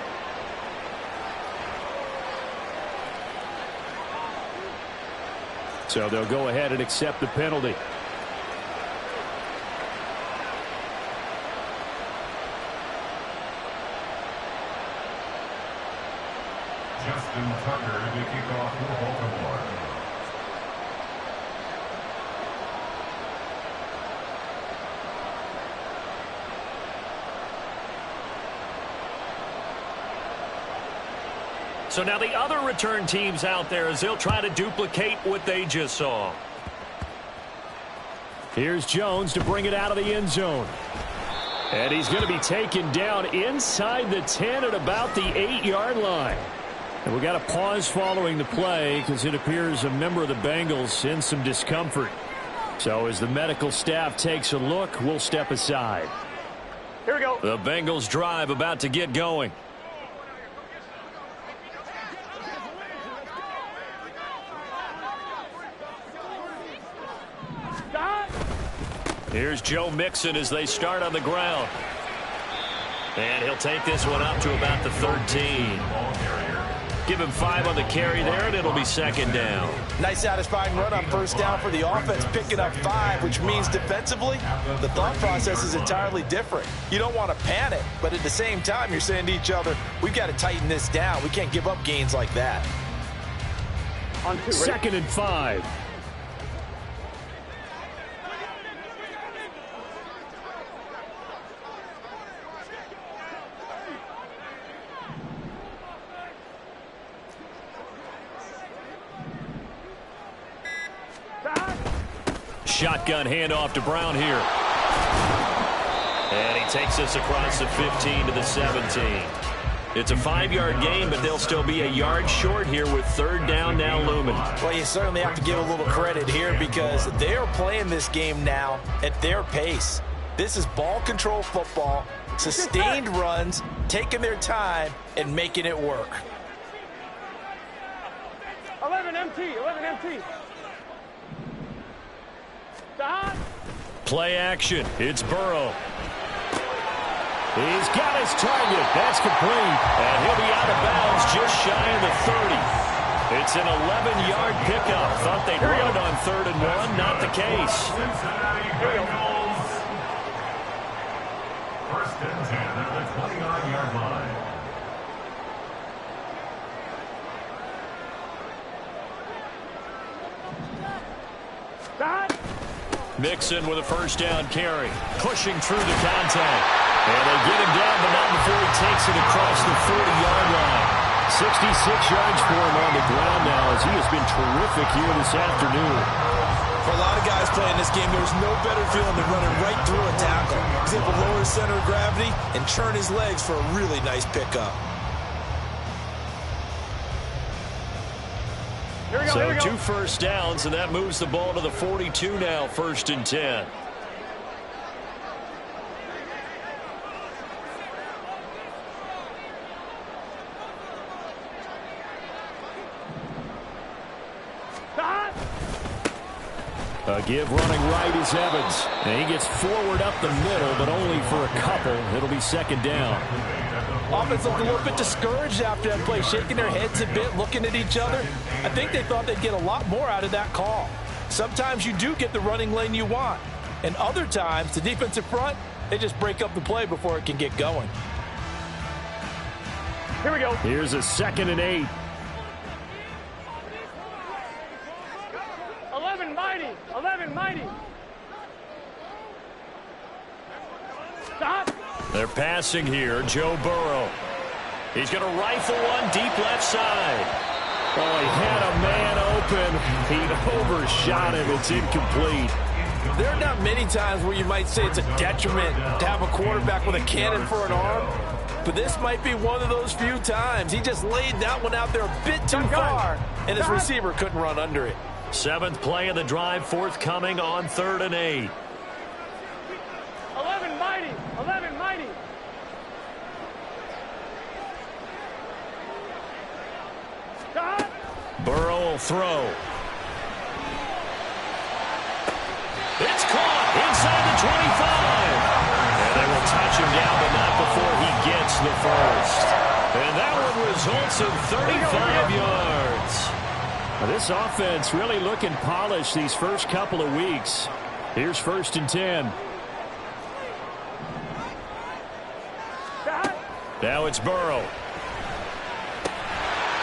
Speaker 1: So they'll go ahead and accept the penalty.
Speaker 3: Justin Tucker to kick off for Baltimore.
Speaker 1: So now the other return teams out there as they'll try to duplicate what they just saw. Here's Jones to bring it out of the end zone. And he's going to be taken down inside the 10 at about the 8-yard line. And we got a pause following the play because it appears a member of the Bengals in some discomfort. So as the medical staff takes a look, we'll step aside.
Speaker 4: Here we go.
Speaker 1: The Bengals drive about to get going. Here's Joe Mixon as they start on the ground. And he'll take this one up to about the 13. Give him 5 on the carry there, and it'll be second down.
Speaker 2: Nice satisfying run on first down for the offense, picking up 5, which means defensively, the thought process is entirely different. You don't want to panic, but at the same time, you're saying to each other, we've got to tighten this down. We can't give up gains like that.
Speaker 4: On 2,
Speaker 1: second and 5. Shotgun handoff to Brown here. And he takes us across the 15 to the 17. It's a 5-yard gain, but they'll still be a yard short here with third down now looming.
Speaker 2: Well, you certainly have to give a little credit here because they're playing this game now at their pace. This is ball control football, sustained runs, taking their time, and making it work.
Speaker 4: 11 MT, 11 MT.
Speaker 1: Play action. It's Burrow. He's got his target. That's complete. And he'll be out of bounds just shy of the 30. It's an 11-yard pickup. Thought they'd run on 3rd and 1. Not the case.
Speaker 3: First and 10 at the 29-yard line.
Speaker 1: Mixon with a first down carry. Pushing through the contact. And they get him down, but not before he takes it across the 40-yard line. 66 yards for him on the ground now as he has been terrific here this afternoon.
Speaker 2: For a lot of guys playing this game, there's no better feeling than running right through a tackle. He's able to lower his center of gravity and churn his legs for a really nice pickup.
Speaker 1: So 2 first downs, and that moves the ball to the 42 now, 1st and 10. A give running right is Evans. And he gets forward up the middle, but only for a couple. It'll be second down.
Speaker 5: Offense looked a little bit discouraged after that play, shaking their heads a bit, looking at each other. I think they thought they'd get a lot more out of that call. Sometimes you do get the running lane you want. And other times, the defensive front, they just break up the play before it can get going.
Speaker 4: Here we go.
Speaker 1: Here's a 2nd and 8.
Speaker 4: 11 mighty, 11 mighty. Stop.
Speaker 1: They're passing here. Joe Burrow. He's going to rifle one deep left side. Oh, he had a man open. He overshot him. It's incomplete.
Speaker 5: There are not many times where you might say it's a detriment to have a quarterback with a cannon for an arm, but this might be one of those few times. He just laid that one out there a bit too far, and his receiver couldn't run under it.
Speaker 1: 7th play of the drive, forthcoming on 3rd and 8.
Speaker 4: 11 mighty. 11 mighty. Stop.
Speaker 1: Burrow will throw. It's caught inside the 25. And they will touch him down, but not before he gets the first. And that one results in 35 yards. Now, this offense really looking polished these first couple of weeks. Here's 1st and 10. Now it's Burrow.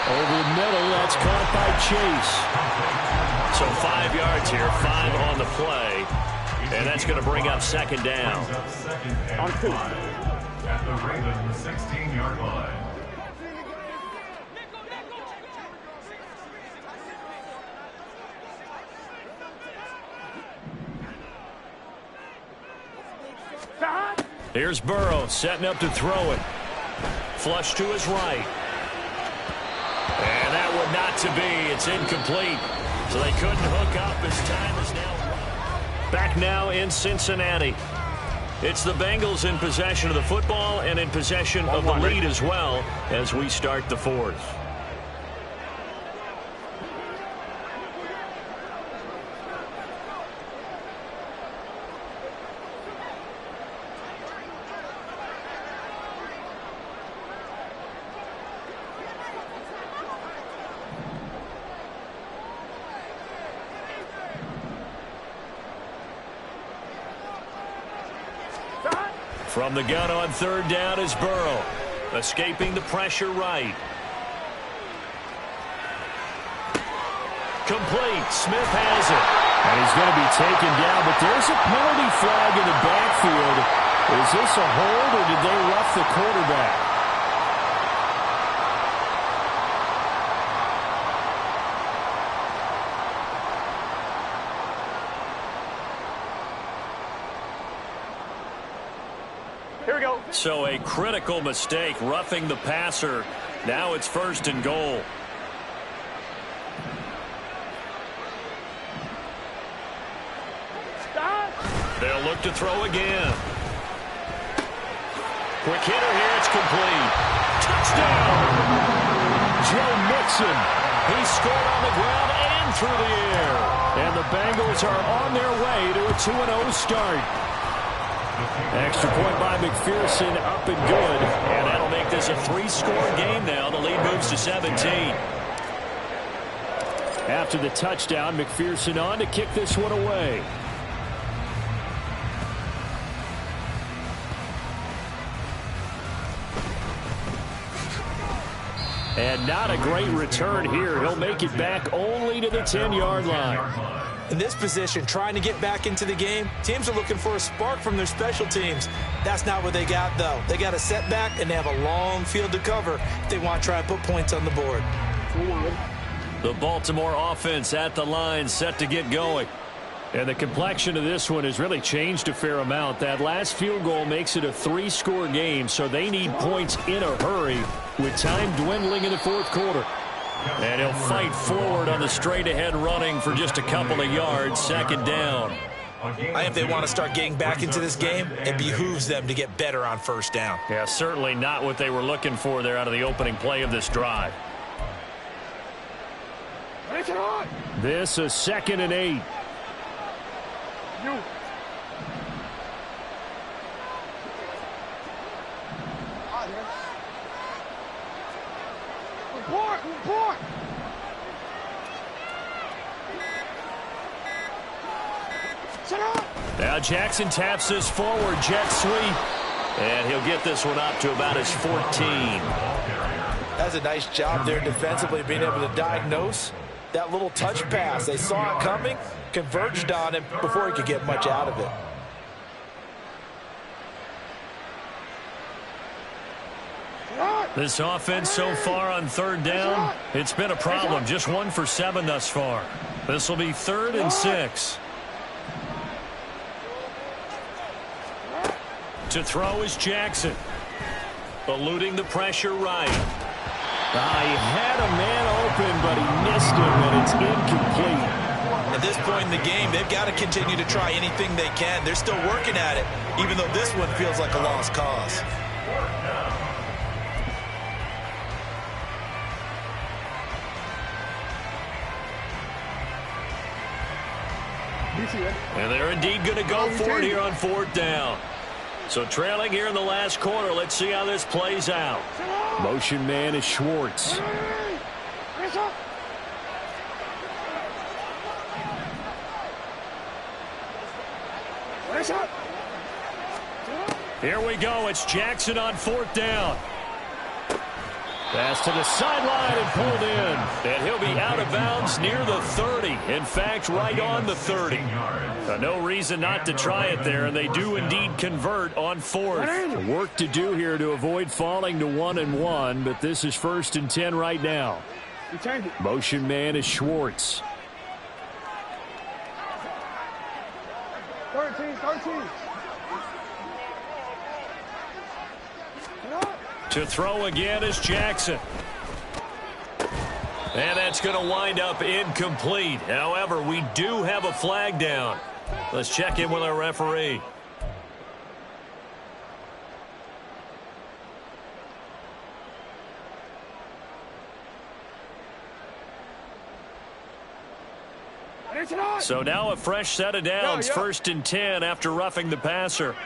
Speaker 1: Over the middle, that's caught by Chase. So 5 yards here, 5 on the play. And that's going to bring up 2nd down.
Speaker 4: On 2.
Speaker 3: At the Ravens 16-yard line.
Speaker 4: Stop.
Speaker 1: Here's Burrow setting up to throw it. Flush to his right. And that would not to be. It's incomplete. So they couldn't hook up. His time is now back now in Cincinnati. It's the Bengals in possession of the football and in possession of the lead as well as we start the 4th. From the gun on 3rd down is Burrow. Escaping the pressure right. Complete. Smith has it. And he's going to be taken down, but there's a penalty flag in the backfield. Is this a hold or did they rough the quarterback?
Speaker 4: Here we go.
Speaker 1: So a critical mistake, roughing the passer. Now it's 1st and goal.
Speaker 4: Stop.
Speaker 1: They'll look to throw again. Quick hitter here, it's complete. Touchdown! Joe Mixon. He scored on the ground and through the air. And the Bengals are on their way to a 2-0 start. Extra point by McPherson, up and good. And that'll make this a 3-score game now. The lead moves to 17. After the touchdown, McPherson on to kick this one away. And not a great return here. He'll make it back only to the 10-yard line.
Speaker 2: In this position, trying to get back into the game, teams are looking for a spark from their special teams. That's not what they got, though. They got a setback, and they have a long field to cover if they want to try and put points on the board.
Speaker 1: The Baltimore offense at the line, set to get going. And the complexion of this one has really changed a fair amount. That last field goal makes it a 3-score game, so they need points in a hurry with time dwindling in the 4th quarter. And he'll fight forward on the straight-ahead running for just a couple of yards, 2nd down.
Speaker 2: If they want to start getting back into this game, it behooves them to get better on 1st down.
Speaker 1: Yeah, certainly not what they were looking for there out of the opening play of this drive. This is 2nd and 8.
Speaker 4: Report!
Speaker 1: Now Jackson taps this forward, jet sweep. And he'll get this one up to about his 14.
Speaker 5: That's a nice job there defensively, being able to diagnose that little touch pass. They saw it coming, converged on him before he could get much out of it.
Speaker 1: This offense so far on third down, it's been a problem. Just 1 for 7 thus far. This will be 3rd and 6. To throw is Jackson. Eluding the pressure right.
Speaker 5: He had a man open, but he missed him, and it's incomplete.
Speaker 2: At this point in the game, they've got to continue to try anything they can. They're still working at it, even though this one feels like a lost cause.
Speaker 1: And they're indeed going to go for it here on 4th down. So trailing here in the last quarter. Let's see how this plays out.
Speaker 5: Motion man is Schwartz.
Speaker 1: Here we go. It's Jackson on 4th down. Pass to the sideline and pulled in. And he'll be out of bounds near the 30. In fact, right on the 30. No reason not to try it there, and they do indeed convert on 4th.
Speaker 5: Work to do here to avoid falling to 1-1, but this is 1st and 10 right now. Motion man is Schwartz.
Speaker 4: 13.
Speaker 1: To throw again is Jackson. And that's going to wind up incomplete. However, we do have a flag down. Let's check in with our referee. So now a fresh set of downs. 1st and 10 after roughing the passer.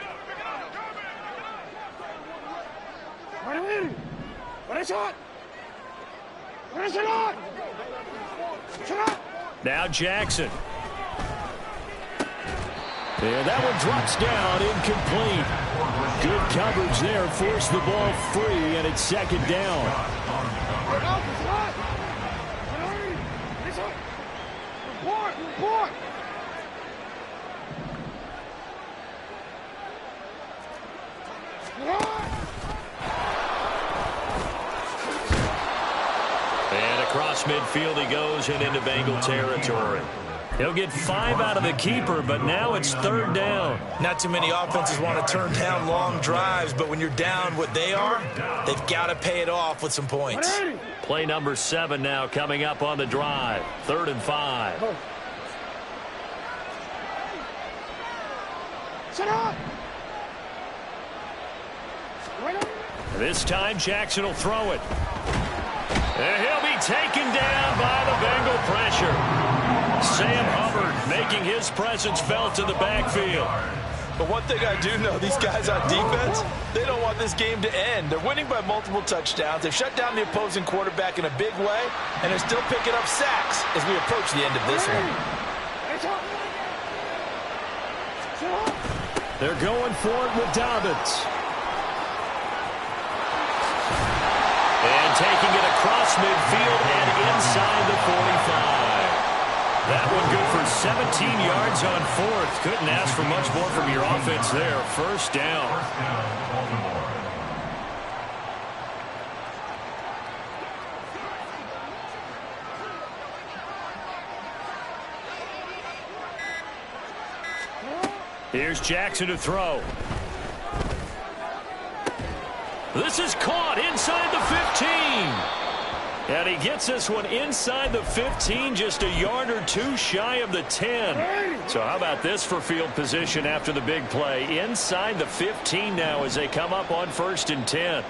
Speaker 1: Now Jackson.
Speaker 5: And that one drops down, incomplete. Good coverage there, forced the ball free, and it's 2nd down.
Speaker 4: Report.
Speaker 1: And across midfield he goes and into Bengal territory. He'll get 5 out of the keeper, but now it's 3rd down.
Speaker 2: Not too many offenses want to turn down long drives, but when you're down what they are, they've got to pay it off with some points.
Speaker 1: Play number 7 now coming up on the drive. 3rd and 5. This time Jackson will throw it. And he'll be taken down by the Bengal pressure. Sam Hubbard making his presence felt in the backfield.
Speaker 2: But one thing I do know, these guys on defense, they don't want this game to end. They're winning by multiple touchdowns. They've shut down the opposing quarterback in a big way, and they're still picking up sacks as we approach the end of this one.
Speaker 5: They're going for it with Dobbins.
Speaker 1: And taking it across midfield and inside the 45. That one good for 17 yards on 4th. Couldn't ask for much more from your offense there. 1st down. Here's Jackson to throw. This is caught inside the 15. And he gets this one inside the 15, just a yard or 2 shy of the 10. So how about this for field position after the big play? Inside the 15 now as they come up on 1st and 10.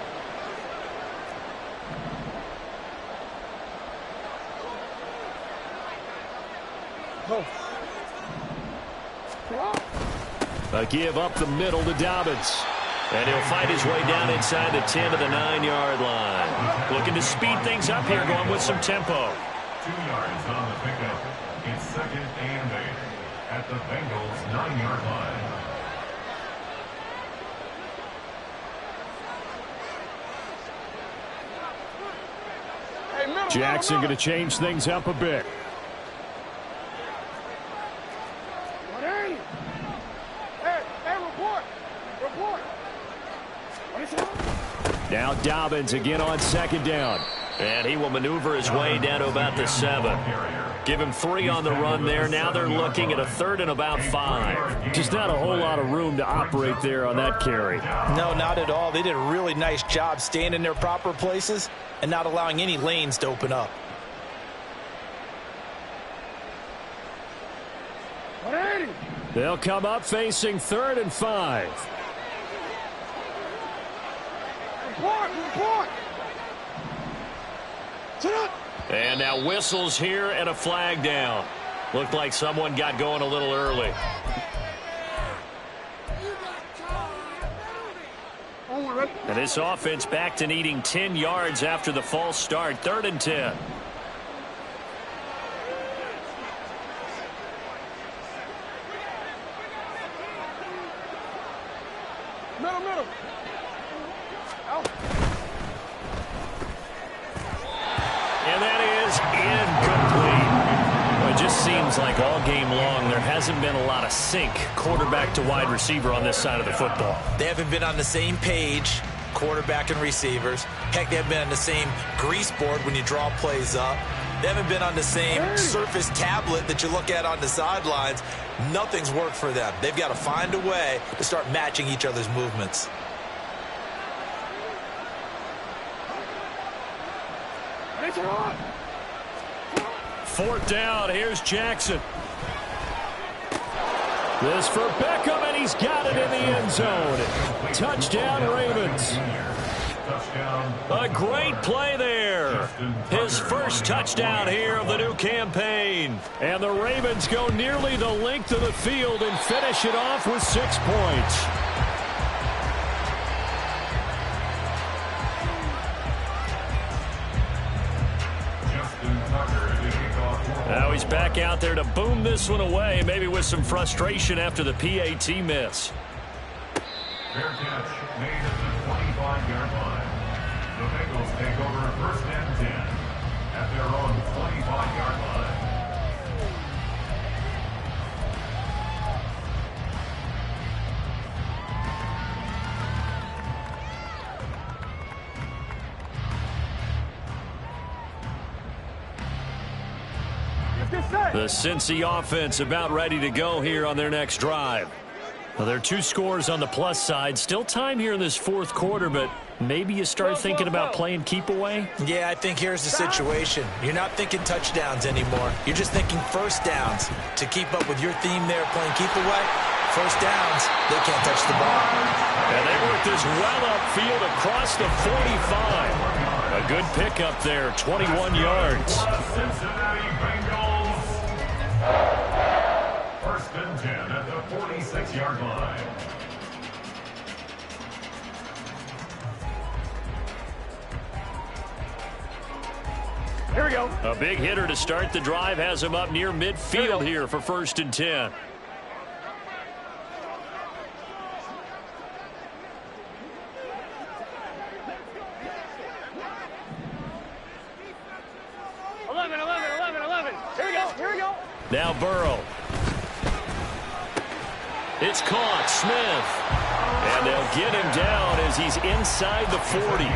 Speaker 5: A give up the middle to Dobbins.
Speaker 1: And he'll fight his way down inside the 10 to the 9-yard line. Looking to speed things up here, going with some tempo.
Speaker 3: 2 yards on the pickup. It's 2nd and 8 at the Bengals' 9-yard line.
Speaker 5: Jackson going to change things up a bit.
Speaker 1: Now Dobbins again on second down. And he will maneuver his way down to about the 7. Give him 3 on the run there. Now they're looking at a 3rd and about 5. Just not a whole lot of room to operate there on that carry.
Speaker 5: No, not at all. They did a really nice job staying in their proper places and not allowing any lanes to open up.
Speaker 1: They'll come up facing 3rd and 5.
Speaker 4: Report!
Speaker 1: And now whistles here and a flag down. Looked like someone got going a little early. And this offense back to needing 10 yards after the false start. 3rd and 10.
Speaker 4: Middle. Out.
Speaker 1: And that is incomplete. Well, it just seems like all game long there hasn't been a lot of sync quarterback to wide receiver on this side of the football.
Speaker 2: They haven't been on the same page, quarterback and receivers. Heck, they haven't been on the same grease board when you draw plays up. They haven't been on the same surface tablet that you look at on the sidelines. Nothing's worked for them. They've got to find a way to start matching each other's movements.
Speaker 1: Fourth down. Here's Jackson. This for Beckham, and he's got it in the end zone. Touchdown, Ravens. A great play there. His first touchdown here of the new campaign. And the Ravens go nearly the length of the field and finish it off with 6 points. Now he's back out there to boom this one away, maybe with some frustration after the PAT miss.
Speaker 3: Fair catch made at the 25-yard line. The Bengals take over 1st and 10 at their own 25-yard line.
Speaker 1: The Cincy offense about ready to go here on their next drive. Well, there are 2 scores on the plus side. Still time here in this 4th quarter, but maybe you start thinking about playing keep away?
Speaker 2: Yeah, I think here's the situation. You're not thinking touchdowns anymore. You're just thinking first downs. To keep up with your theme there, playing keep away, first downs, they can't touch the ball.
Speaker 1: And they work this well upfield across the 45. A good pickup there, 21 yards.
Speaker 3: Cincinnati Bengals. 1st and 10 at the 46-yard line.
Speaker 4: Here we go.
Speaker 1: A big hitter to start the drive has him up near midfield here for 1st and 10.
Speaker 4: Here we go.
Speaker 1: Now Burrow. It's caught. Smith. And they'll get him down as he's inside the 40.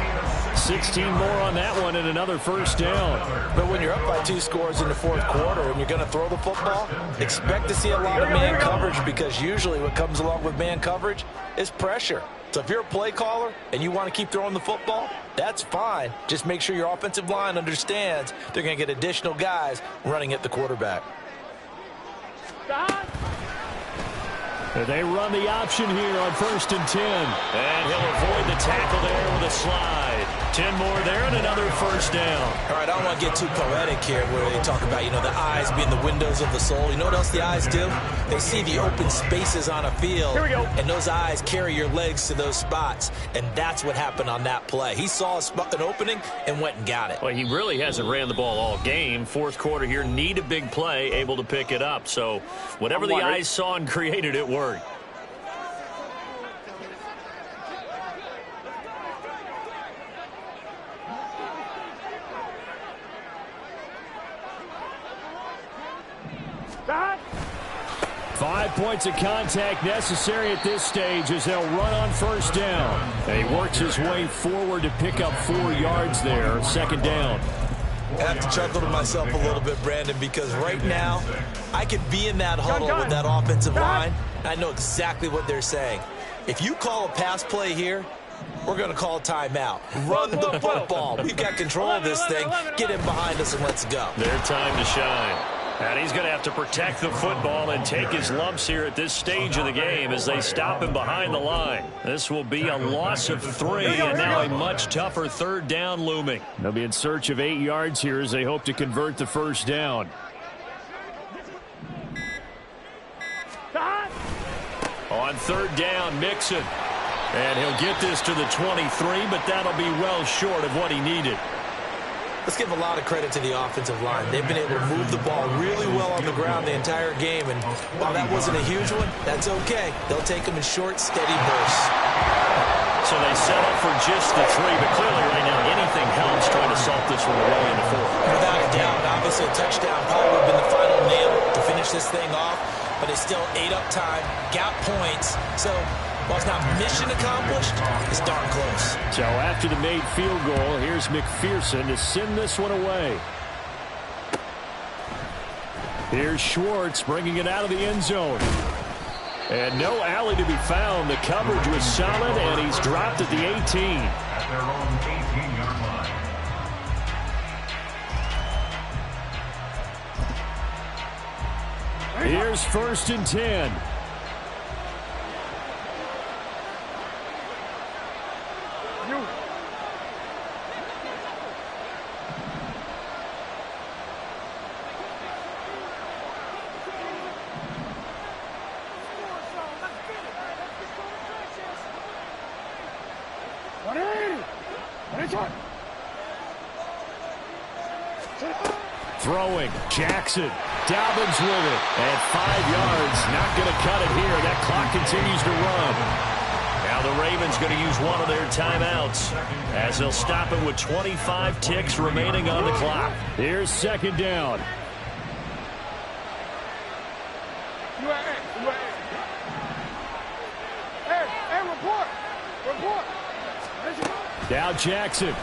Speaker 1: 16 more on that one and another first down.
Speaker 5: But when you're up by 2 scores in the 4th quarter and you're going to throw the football, expect to see a lot of man coverage, because usually what comes along with man coverage is pressure. So if you're a play caller and you want to keep throwing the football, that's fine. Just make sure your offensive line understands they're going to get additional guys running at the quarterback.
Speaker 1: They run the option here on 1st and 10. And he'll avoid the tackle there with a slide. 10 more there and another first down.
Speaker 2: All right, I don't want to get too poetic here where they talk about, the eyes being the windows of the soul. You know what else the eyes do? They see the open spaces on a field.
Speaker 4: Here we go.
Speaker 2: And those eyes carry your legs to those spots. And that's what happened on that play. He saw an opening and went and got it.
Speaker 1: Well, he really hasn't ran the ball all game. 4th quarter here, need a big play, able to pick it up. So whatever the eyes saw and created, it worked. 5 points of contact necessary at this stage as they'll run on first down. And he works his way forward to pick up 4 yards there, second down.
Speaker 2: I have to chuckle to myself a little bit, Brandon, because right now I could be in that huddle with that offensive line. I know exactly what they're saying. If you call a pass play here, we're going to call a timeout. Run the football. We've got control of this thing. Get him behind us and let's go.
Speaker 1: Their time to shine. And he's going to have to protect the football and take his lumps here at this stage of the game as they stop him behind the line. This will be a loss of 3 and now a much tougher third down looming. They'll be in search of 8 yards here as they hope to convert the first down. On third down, Mixon. And he'll get this to the 23, but that'll be well short of what he needed.
Speaker 2: Let's give a lot of credit to the offensive line. They've been able to move the ball really well on the ground the entire game, and while that wasn't a huge one, that's okay. They'll take them in short, steady bursts.
Speaker 1: So they settle for just the 3, but clearly right now anything helps trying to salt this one away in the 4th.
Speaker 2: Without a doubt, obviously a touchdown probably would have been the final nail to finish this thing off, but they still ate up time, got points, so while it's not mission accomplished, it's darn close.
Speaker 1: So after the made field goal, here's McPherson to send this one away. Here's Schwartz bringing it out of the end zone. And no alley to be found. The coverage was solid, and he's dropped at the 18.
Speaker 3: At their own 18-yard line.
Speaker 1: Here's 1st and 10. Throwing, Jackson, Dobbins with it, and 5 yards, not going to cut it here. That clock continues to run. Now the Ravens going to use one of their timeouts as they'll stop it with 25 ticks remaining on the clock. Here's second down.
Speaker 4: Hey, report.
Speaker 1: Now Jackson.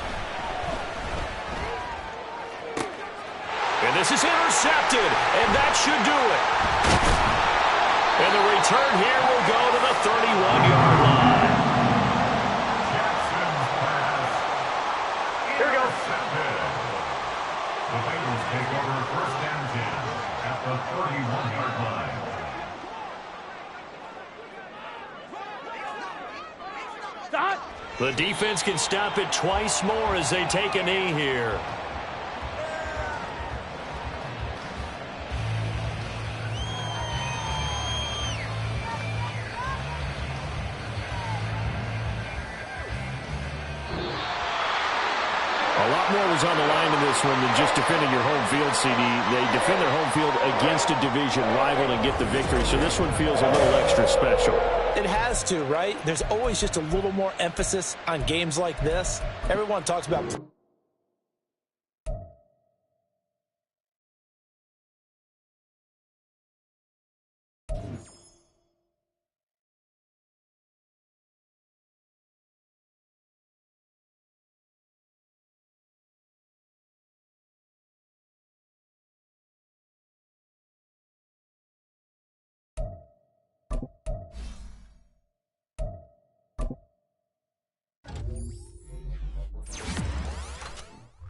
Speaker 1: And this is intercepted, and that should do it. And the return here will go to the 31-yard line.
Speaker 3: Jackson's pass.
Speaker 4: Here we go.
Speaker 3: Intercepted. The Bengals take over 1st and 10 at the 31-yard line.
Speaker 4: Stop.
Speaker 1: The defense can stop it twice more as they take a knee here. A lot more was on the line in this one than just defending your home field, CD. They defend their home field against a division rival and get the victory, so this one feels a little extra special.
Speaker 5: It has to, right? There's always just a little more emphasis on games like this. Everyone talks about